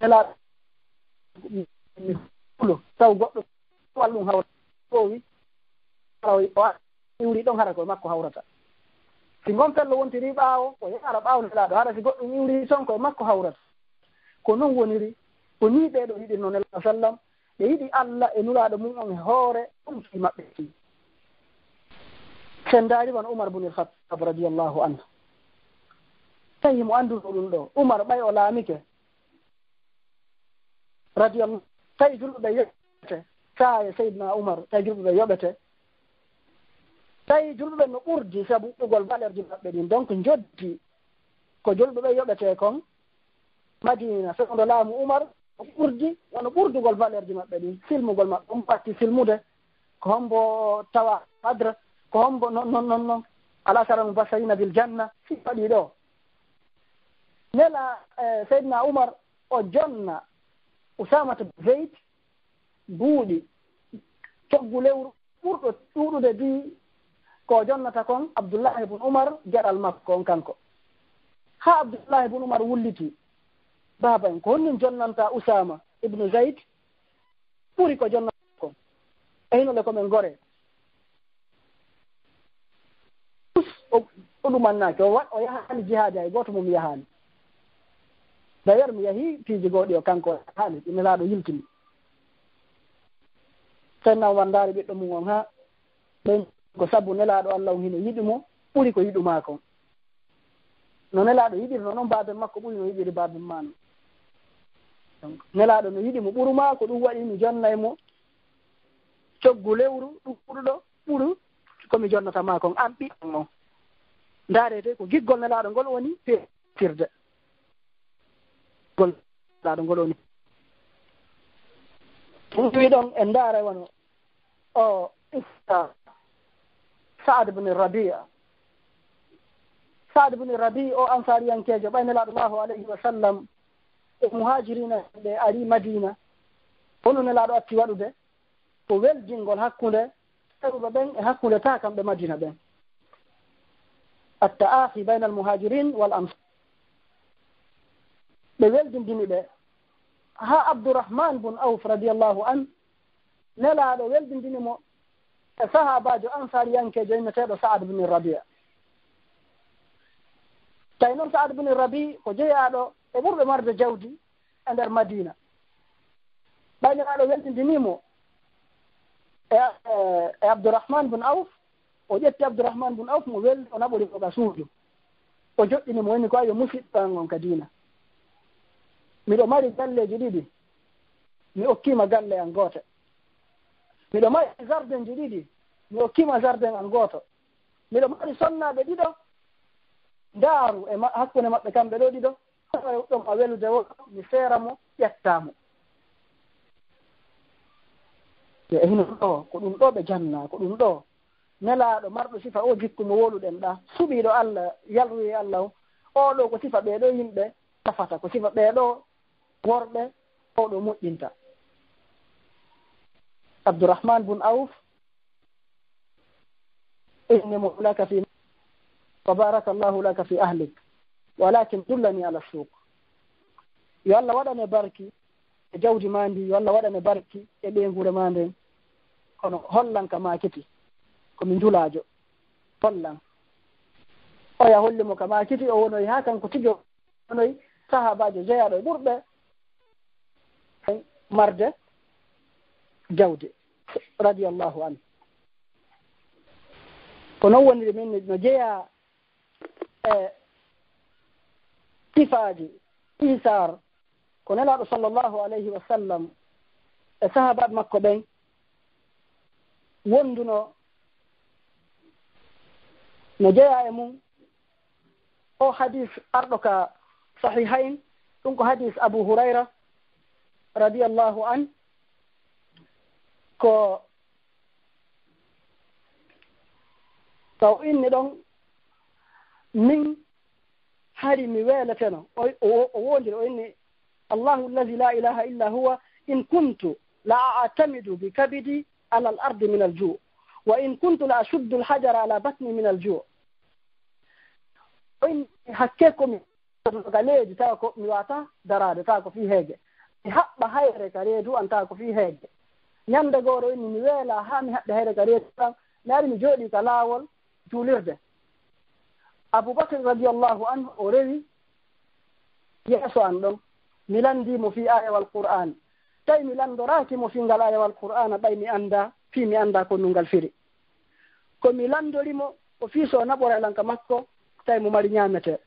Speaker 2: nelaaɗo ulo taw goɗɗo wallum hawra ɓoowi o iwri ɗon hara koye makko hawrata si gon fello wontiri ɓaawo o yaara ɓaawo nelaaɗo hara si goɗɗum iwri ton koye makko hawrata ko noon woniri ko ni ɓeeɗo yiɗirno nelaaɗo sallam ɓe yiɗi Allah e nulaaɗo mum on e hoore ɗum fi maɓɓe fi sen ndaari won Umar bun al-Khattab radiyallahu anhu tawi mo annduno ɗum ɗo Umar ɓay o laamike radiyallahu tawi julɓe yoɓete saaye Seydina Umar tawi julɓe yoɓete tawi julɓe no ɓurdi sabu ɗugol valeur ji maɓɓe ɗin donc joddi ko julɓe ɓe yoɓete kon Madina sekondo laamu Umar o ɓurdi wono ɓurdugol valeur ji maɓɓe ɗin silmugol maɓɓe ɗum batti silmude ko hombo tawa Badr ko hombo non al-ashara mubashirina bil janna si waɗi ɗo nela Seydina Umar o jonna Usamata Zayd buuɗi coggu lewru ɓurɗo ɗuuɗude di ko jonnata kon Abdullah ibn Umar geɗal makko on kanko ha Abdullah ibn Umar wulliti baba en ko honnin jonnanta Usama ibnu Zayd ɓuri ko jonnata kon e hinole komin gore o ɗumannaki o yahani jihaade hay goto mum yahani d'ailleurs mi yahi piiji goɗi o kanko haali inelaaɗo yiltimi senna wandaari ɓiɗɗo mum on ha ɓen ko sabu nelaaɗo Allah hino yiɗi mo ɓuri ko yiɗuma kon no nelaaɗo yiɗirno noon baaben makko ɓuri no yiɗiri baaben ma no donc nelaaɗo no yiɗi mo ɓuruma ko ɗum waɗi mi jonna e mo coggu lewru ɗum ɓuruɗo ɓuru komi jonnata ma kon an ɓiɗɗo on ndaarete ko giggol nelaaɗo ngol woni feetirde gol nelaaɗo ngol woni wi ɗon e ndaare wono o ista Saad ibn Rabi'a Saad ibn Rabi' o ansariyankejo ɓay nelaaɗo Allahu alayhi wa sallam e muhajirina ɓe ari Madina hono nelaaɗo atti waɗude ko weljingol hakkunde eɓuɓe ɓen e hakkunde ta kamɓe Madina ɓen at-ta'akhi bayna al-muhajirin wal ansar ɓe weldindini ɓe ha Abdourahman bun Awf radiyallahu an nelaaɗo weldindini mo e sahabajo ansariyankejo inneteɗo Saad ibn Rabi'a tawi noon Saad ibn Rabi ko jeeyaɗo e ɓurɓe marde jawdi e nder Madina ɓay nelaaɗo weldindinimo e Abdourahman bun Awf o ƴetti Abdourahman bun Awf mo weldi o naɓori ko ka suudu o joɗɗini mo woni ko ayo musidɗo an on ka diina miɗo mari galleji ɗiɗi mi okkima galle an gooto miɗo mari jardin ji ɗiɗi mi okkima jardin an gooto miɗo mari sonnaɓe ɗiɗo ndaaru e hakkunde maɓɓe kamɓe ɗo ɗiɗo ɗum a welude wo mi feera mo ƴettamo e hino ɗo ko ɗum ɗo ɓe janna ko ɗum ɗo nelaaɗo marɗo sifa o jikku mo woluɗen ɗa suɓiiɗo Allah yalruyi Allah o ɗo ko sifa ɓeeɗo yimɓe tafata ko sifa ɓeeɗo worɓe o ɗo moƴƴinta Abdourahman bun Auf innimo laka fi wa barakallahu laka fi ahlik walakin dullani ala suuq yo Allah waɗane barki e jawdi ma ndi yo Allah waɗane barki e ɓeygure ma nden kono hollan ka makiti komi njulaajo hollan oya hollimo ka makiti o wonoyi ha kanko tijo wonoyi sahabajo jeyaɗo e ɓurɓe marde jawdi radiallahu anhu ko noon woniri min no jeeya e sifaaji isar ko nelaaɗo sallllahu alayhi wa sallam e sahabaɓe makko ɓen wonduno no jeeya e mum o hadis arɗo ka sahihain ɗum ko hadis Abu Hurayra radiallahu an ko taw inni ɗon min hari mi weeleteno o wondiri o inni Allahu allazi la ilaha illa huwa in kuntu la a'tamidu bi kabidi ala al ardi min al ju' wa in kuntu la ashuddu al hajara ala batni min al ju' in hakke ko mi galeedi tawa ko mi wata darade tawa ko fi heege mi haɓɓa hayre ka reedu an tawa ko fi heege ñande gooro inni mi weela ha mi haɓɓe hayre ka reedu tan mi ari mi jooɗi ka laawol juulirde Aboubacry radiallahu anhu o rewi yeeso an ɗon mi landimo fi ayawal qur'an tawi mi landorakimo fi ngal ayawal qur'ana ɓay mi anda fi mi anda ko nungal firi ko mi landorimo o fii so naɓorelanka makko tawi mo mari ñaamete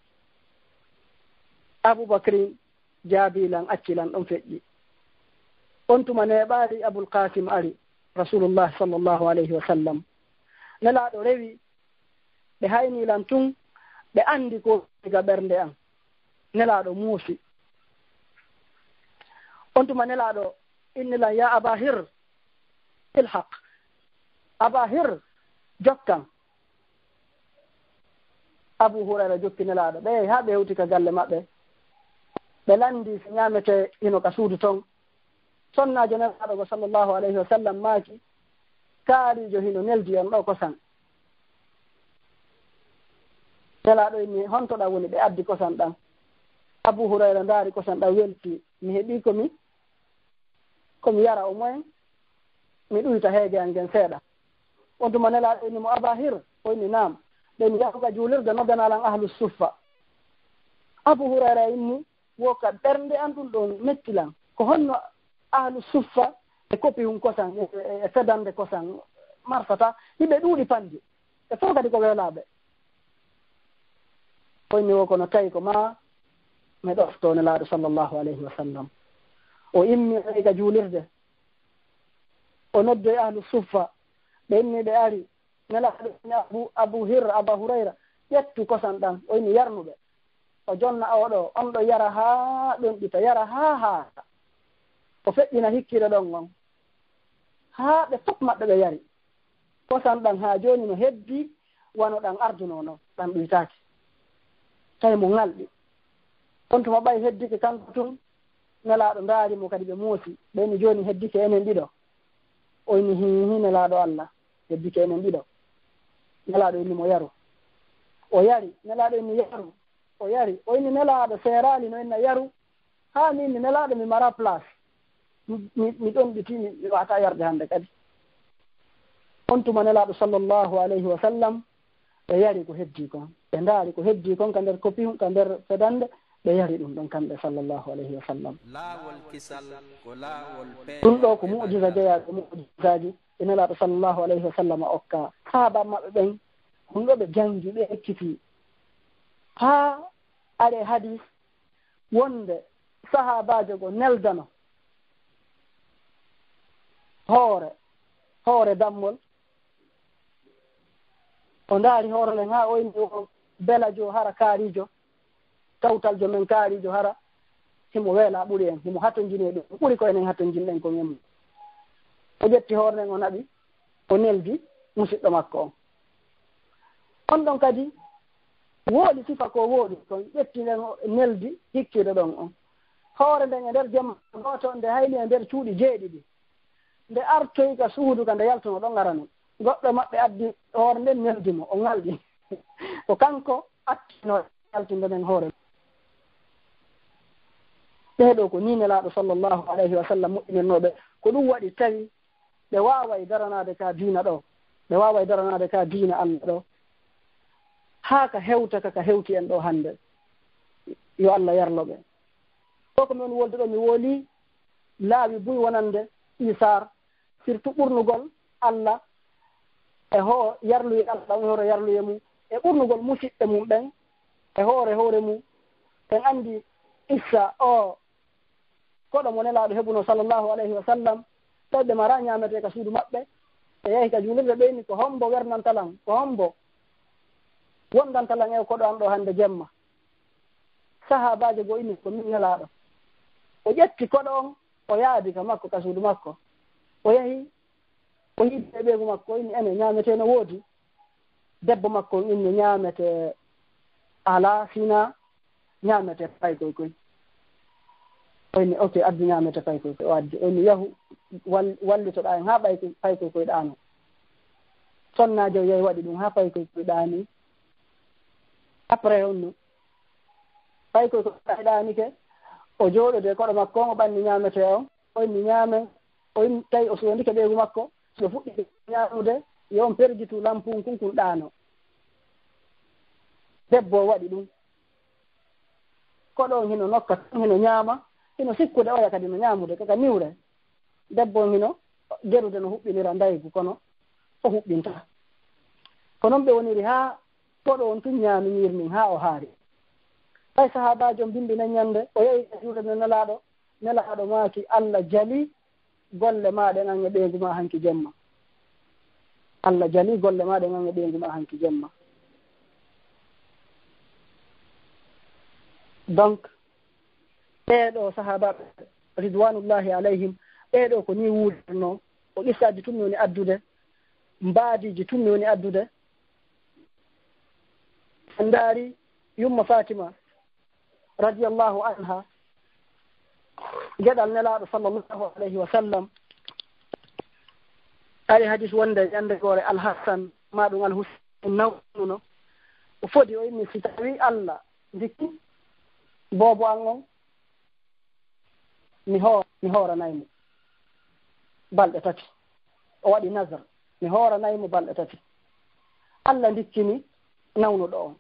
Speaker 2: Aboubacry jaabilan accilan ɗon feƴƴi on tuma neɓaari Aboul Qasim ari rasulullah sallllahu alayhi wa sallam nelaaɗo rewi ɓe haynilan tun ɓe anndi ko diga ɓernde an nelaaɗo muusi on tuma nelaaɗo innilan ya abahir ilhaq abahir jokkan Abu Hurayra jokki nelaaɗo ɓe haa ɓe hewti ka galle maɓɓe ɓe landi so ñaamete hino ka suudu toon sonnaajo nelaaɗo go sallllahu alayhi wa sallam maaki kaariijo hino neldi on ɗo kosan nelaaɗo inni hontoɗa woni ɓe addi kosan ɗan Abu Hurayra ndaari kosan ɗan welti mi heɓii komi yara o moyen mi ɗuyta heege an gen seeɗa on tuma nelaaɗo inni mo abahir o inni naam ɓen yahuga juulirde noddanalan ahlu suffa Abu Hurayra inni woka ɓernde an ɗum ɗon mettilan ko honno ahlu suffa e kopi hum kosan e fedande kosan marsata hiɓe ɗuuɗi pandi e fof kadi ko weelaaɓe o inni wo kono tawi ko ma mi ɗofto nelaaɗo sallllahu alayhi wa sallam o immi ga juulirde o noddo e ahlu suffa ɓe inni ɓe ari nelaaɗo Abu Hurayra ƴettu kosan ɗan o inni yarnuɓe o jonna oɗo on ɗo yara haa ɗon ɗita yara haa o feƴƴina hikkire ɗon on haa ɓe fof maɓɓe ɓe yari kosan ɗan haa jooni no heddi wano ɗan arduno noon ɗan ɗuytaaki tawi mo ŋalɗi on tuma ɓay heddike kanko tun nelaaɗo ndaari mo kadi ɓe muusi ɓeni jooni heddike enen ɗiɗo o inni hi nelaaɗo Allah heddike enen ɗiɗo nelaaɗo inni mo yaru o yari nelaaɗo inni yaru o yari o inni nelaaɗo seeraali no inna yaru haa mi inni nelaaɗo mi mara place mi ɗon ɗitimi mi wata yarde hannde kadi on tuma nelaaɗo sallllahu alayhi wa sallam ɓe yari ko heddi kon ɓe ndaari ko heddi kon ka nder kopi ka nder fedande ɓe yari ɗum ɗon kamɓe sallllahu alayhi wa sallam ɗum ɗo ko mu'jiza jeyaɗo mu'jisaji e nelaaɗo sallllahu alayhi wa sallam okka saaba maɓɓe ɓen ɗum ɗo ɓe jangi ɓe ekkiti haa are hadis wonde sahabajo go neldano hoore dammol o ndaari hoore len ha oyni o belajo hara kaarijo tawtaljo men kaarijo hara himo weela ɓuri en himo hatojini ɗum ɓuri ko enen hatojinɗen ko memmu o ƴetti hoore len o naɓi o neldi musidɗo makko on ɗon kadi wooɗi sifa ko wooɗi kon ƴetti nden neldi hikkide ɗon on hoore nden e nder jemma gooto nde hayli e nder cuuɗi jeeɗiɗi nde artoyi ka suudu ka nde yaltuno ɗon arano goɗɗo maɓɓe addi hoore nden neldimo o ŋalɗi ko kanko attino yaltinde nden hoore ɓeeɗo ko ni nelaaɗo sallllahu alayhi wa sallam moƴƴinirnoɓe ko ɗum waɗi tawi ɓe waaway daranaade ka diina ɗo ɓe waaway daranaade ka diina Allah ɗo haa ka hewta ka hewti en ɗo hannde yo Allah yarloɓe ko mi woni wolde ɗo mi wooli laawi buy wonande isar surtout ɓurnugol Allah e yarluye Allah hoore yarluye mum e ɓurnugol musidɓe mum ɓen e hoore mum en anndi issa o koɗo mo nelaaɗo heɓuno sallllahu alayhi wa sallam tawɓe mara ñaamete ka suudu maɓɓe e yehi ka juulirde ɓeyni ko hombo wernantalan ko hombo wondantalan e koɗo an ɗo hannde jemma sahabajo goo inni ko min nelaaɗo o ƴetti koɗo on o yaadi ka makko ka suudu makko o yehi o yiɗi e ɓeegu makko o inni ene ñaamete no woodi debbo makko on inni ñaamete ala sina ñaamete fay koy koy o inni ok addu ñaamete fay koy koy o addi o inni yahu wallitoɗa en haa fay koy koy ɗaano sonnajo yehi waɗi ɗum haa fay koy koy ɗaani après on no fay koy koy ɗaanike o jooɗode koɗo makko on o ɓanni ñaamete on o inni ñaame o inni tawi o soondike ɓeegu makko so fuɗɗi ñaamude yo on perjitu lampun kunkun ɗaano debbo o waɗi ɗum koɗo on hino nokka hino ñaama hino sikkude oya kadi no ñaamude kaka niwre debbo on hino gerude no huɓɓinira ndaygu kono o huɓɓinta ko noon ɓe woniri haa koɗo on tun ñaamiñirnin haa o haari ɓay sahabajo mbindinen ñande o yehi e juuɗe no nelaaɗo maaki Allah jali golle maaɗen an e ɓeegu ma hanki jemma Allah jali golle maaɗen an e ɓeegu ma hanki jemma donc ɓeeɗo sahabaɓe ridwanullahi alayhim ɓeeɗo ko ni wuurno o qissaji tummi woni addude mbaadiji tummi woni addude en ndaari yumma fatima radiallahu anha geɗal nelaaɗo sallllahu alayhi wa sallam ari hadis wonde ñande goore alhassan maɗum alhusain nawnuno o foti o inni si tawi Allah ndikki boobo an on mi hooranaymo balɗe tati o waɗi nasre mi hooranaymo balɗe tati Allah ndikkini nawnuɗo on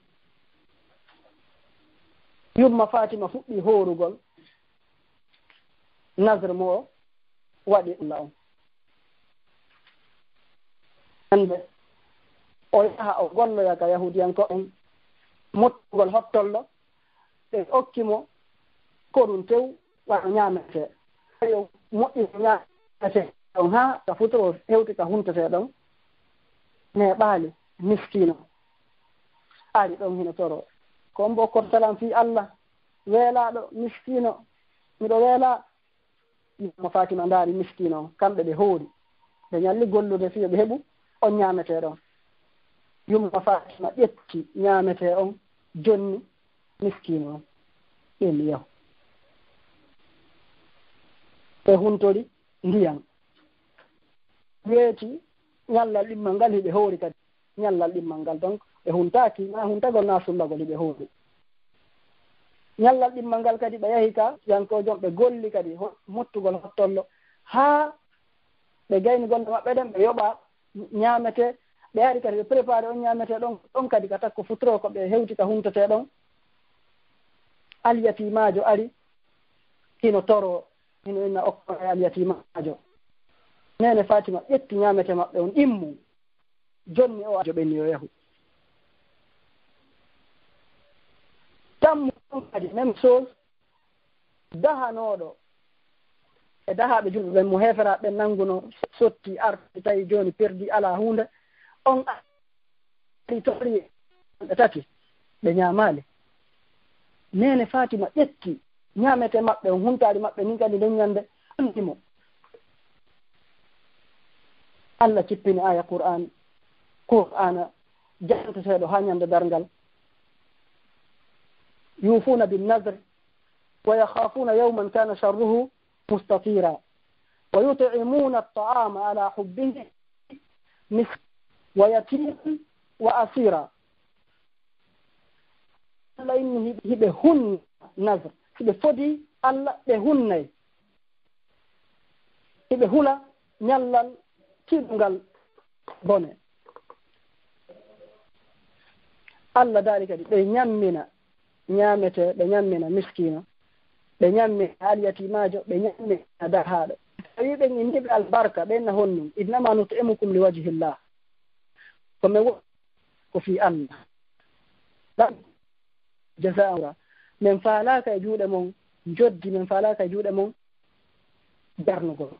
Speaker 2: yumma fatima fuɗɗi hoorugol nasre mo o waɗi Allah on hande o yaha o golloya ka yahudiyanko en mottugol hottollo ɓe okkimo koɗum tew waɗa ñaamete yo moƴƴi ñaamete ɗon haa ka futoro hewti ka huntete ɗon ne ɓaali miskino ari ɗon hino toro ko mbo korsalam fi Allah weelaaɗo miskino miɗo weela mo fatima ndaari miskino on kamɓe ɓe hoori ɓe ñalli gollude fiyo ɓe heɓu on ñaamete ɗon yumma fatima ƴetti ñaamete on jonni miskino on ɓenni yahu ɓe huntori ndiyam weeti ñallal ɗimmal ngal hiɓe hoori kadi ñallal ɗimmal ngal donc ɓe huntaki na huntagol na sullagol hiɓe hoori ñallal ɗimmal ngal kadi ɓe yahi ka yankojon ɓe golli kadi mottugol hottollo haa ɓe gayni gonɗe maɓɓe ɗen ɓe yoɓa ñaamete ɓe ari kadi ɓe préparé on ñaamete ɗon kadi ka takko futuro ko ɓe hewti ka huntete ɗon alyatimajo ari hino toro hino inna okko e alyatimajo nene fatima ƴetti ñaamete maɓɓe on immu jonni o ajo ɓenni yo yahu tammu on kadi même chose dahanoɗo e dahaɓe julɓe ɓen mo heferaɓe ɓen nanguno sotti arti tawi joni perdi ala hunde on ari tori ɓe tati ɓe ñamali nene Fatima ƴetti ñamete maɓɓe on huntari maɓɓe nin kadi nden ñande andimo Allah cippini aya qur'ana janteteɗo ha ñande dargal yufuna bin nadre wa yakhafuna yawman kana sharruhu mustatira wa yut'imuna at-ta'ama ala hubbihi miskin wa yatim wa asira Allah inni hiɓe hunna nadre hiɓe fodi Allah ɓe hunnay hiɓe hula ñallal tiɗungal bone Allah daari kadi ɓe ñammina ñamete ɓe ñammina miskino ɓe ñammina alyatimajo ɓe ñammina dahaɗo tawi ɓen indiɓe albarka ɓenna honnum innama nut'imukum liwajhillah komin wo ko fi Allah jazaa'ura min faalaka e juuɗe mon joddi min faalaka e juuɗe mon darnugol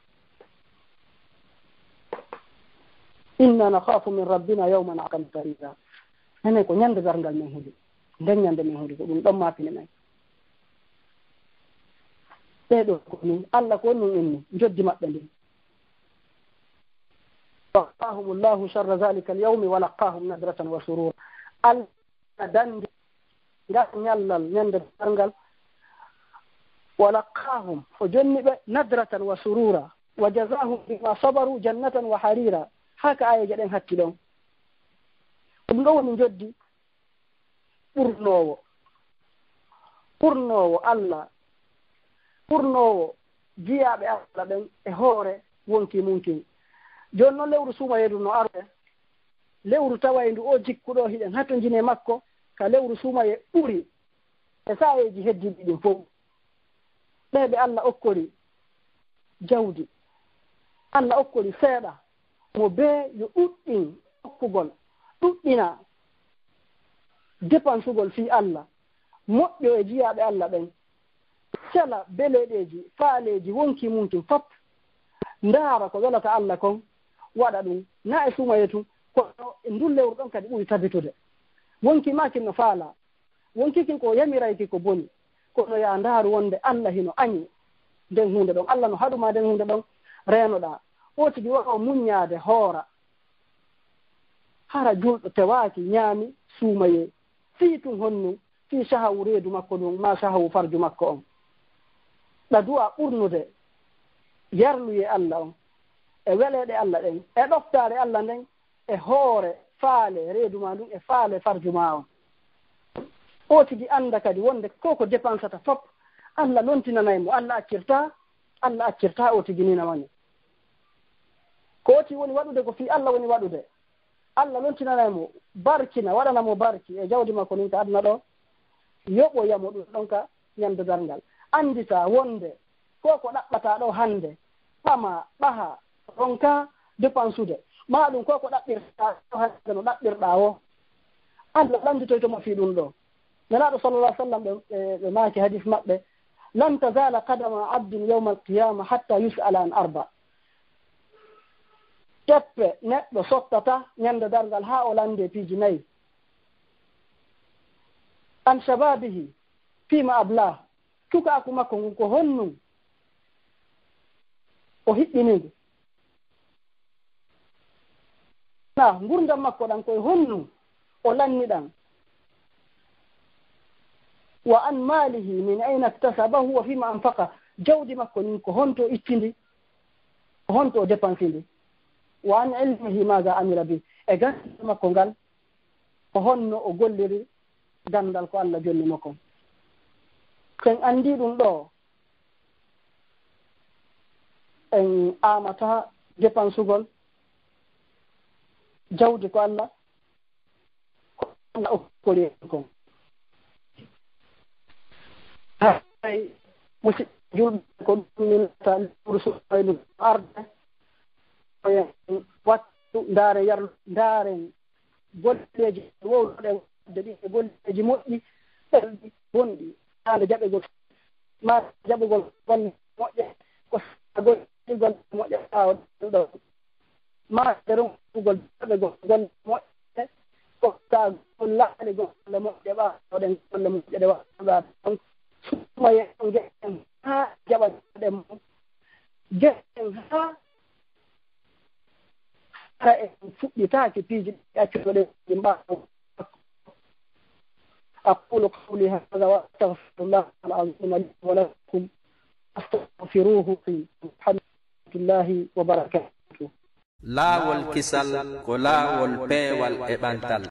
Speaker 2: inna nakhafu min rabbina yawman aqamtarira nene ko ñande darngal men huuɗi nden ñande men huuɗi ko ɗum ɗon mapine men ɓeɗo ko ni Allah ko wonnum inni joddi maɓɓe ndin waqahum llahu sharra zalika alyawmi wa laqahum nadratan wa surura Allah dandi ngal ñallal ñande darngal wa laqahum o jonni ɓe nadratan wa surura wa jazahum bima sabaru jannatan wa harira haka ayeje ɗen hakki ɗon ɗum ɗo woni joddi ɓurnowo Allah ɓurnowo jiyaɓe Allah ɓen e hoore wonki munkin joni noon lewru sumayedu no arde lewru tawaydu o jikkuɗo hiɗen hatto jine makko ka lewru sumaye ɓuri e sayeji heddiɗi ɗin fof ɓeɓe Allah okkori jawdi Allah okkori seeɗa mo be yo ɗuɗɗin okkugol ɗuɗɗina dépensugol fi Allah moƴƴo e jiyaɓe Allah ɓen sela beleɗeji faaleji wonki munkin fop ndaara ko welata Allah kon waɗa ɗum na e sumayetu kono e ndun lewru ɗon kadi ɓuri tabitude wonki makin no faala wonkikin ko yamirayki ko boni kono ya ndaaru wonde Allah hino añi nden hunde ɗon Allah no haɗuma nden hunde ɗon reenoɗa o tigi waɗo muññaade hoora hara julɗo tewaki ñaami suumaye fii tun honnu fii sahawu reedu makko ɗum ma sahawu farju makko on ɗaduwa ɓurnude yarluye Allah on e weleɗe Allah ɗen e ɗoftaare Allah nden e hoore faale reedu ma ɗum e faale farju ma on o tigi anda kadi wonde koko dépensata fop Allah lontinanaymo Allah accirta o tigi nina woni ko oti woni waɗude ko fi Allah woni waɗude Allah lontinanaymo barkina waɗanamo barki e jawdi makko nin ka aduna ɗo yoɓoyamo ɗum ɗon ka ñande darngal andita wonde koko ɗaɓɓata ɗo hande ɓaha ronka dépensude ma ɗum koko ɗaɓɓirta ɗo hande no ɗaɓɓirɗa o Allah landitoytomo fi ɗum ɗo nelaɗo sallallah ah sallam ɓe maaki hadis maɓɓe lan tazala qadama abdin yawma alqiyama hatta yus'ala an arba teppe neɗɗo sottata ñande dargal ha o lande piiji nayyi an shababihi fima ablah cukaku makko ngun ko honnum o hiɓɓinigu na gurdam makko ɗan koye honnum o lanni ɗan wa an malihi min ayna iktasabahu wa fima anfaqa jawdi makko nin ko honto ittindi ko honto o dépensindi wa an ilmihi maga amira bi e gandal makko ngal ko honno o golliri gandal ko Allah jonnimo kon sen andi ɗum ɗo en amata dépensugol jawdi ko Allah okkori kon hay musidɓe julɓe ko ɗum minta lewru sumaydu arde wattu ndaaren golleji wowɗoɗen wadde ɗi e golleji moƴƴi ɓerɗi bonɗi hande jaɓegol ma jaɓugol gonne moƴƴe ko sagol ɗigol moƴƴe ɓaawo ɗo ma derugol ɓe gonne moƴƴe ko sagol laali golle moƴƴe ɓaawoɗen golle moƴƴe ɗe waɗa donc suma yen geɗen haa jaɓaɗen mum geɗen haa ara en fuɗɗitaaki piiji ɗi accuɗoɗen ɗi mbaaw أقول قولي هذا وأستغفر الله العظيم لي ولكم أستغفروه سبحانه الله وبركاته
Speaker 1: لا والكسل كلا والبي والإبانتل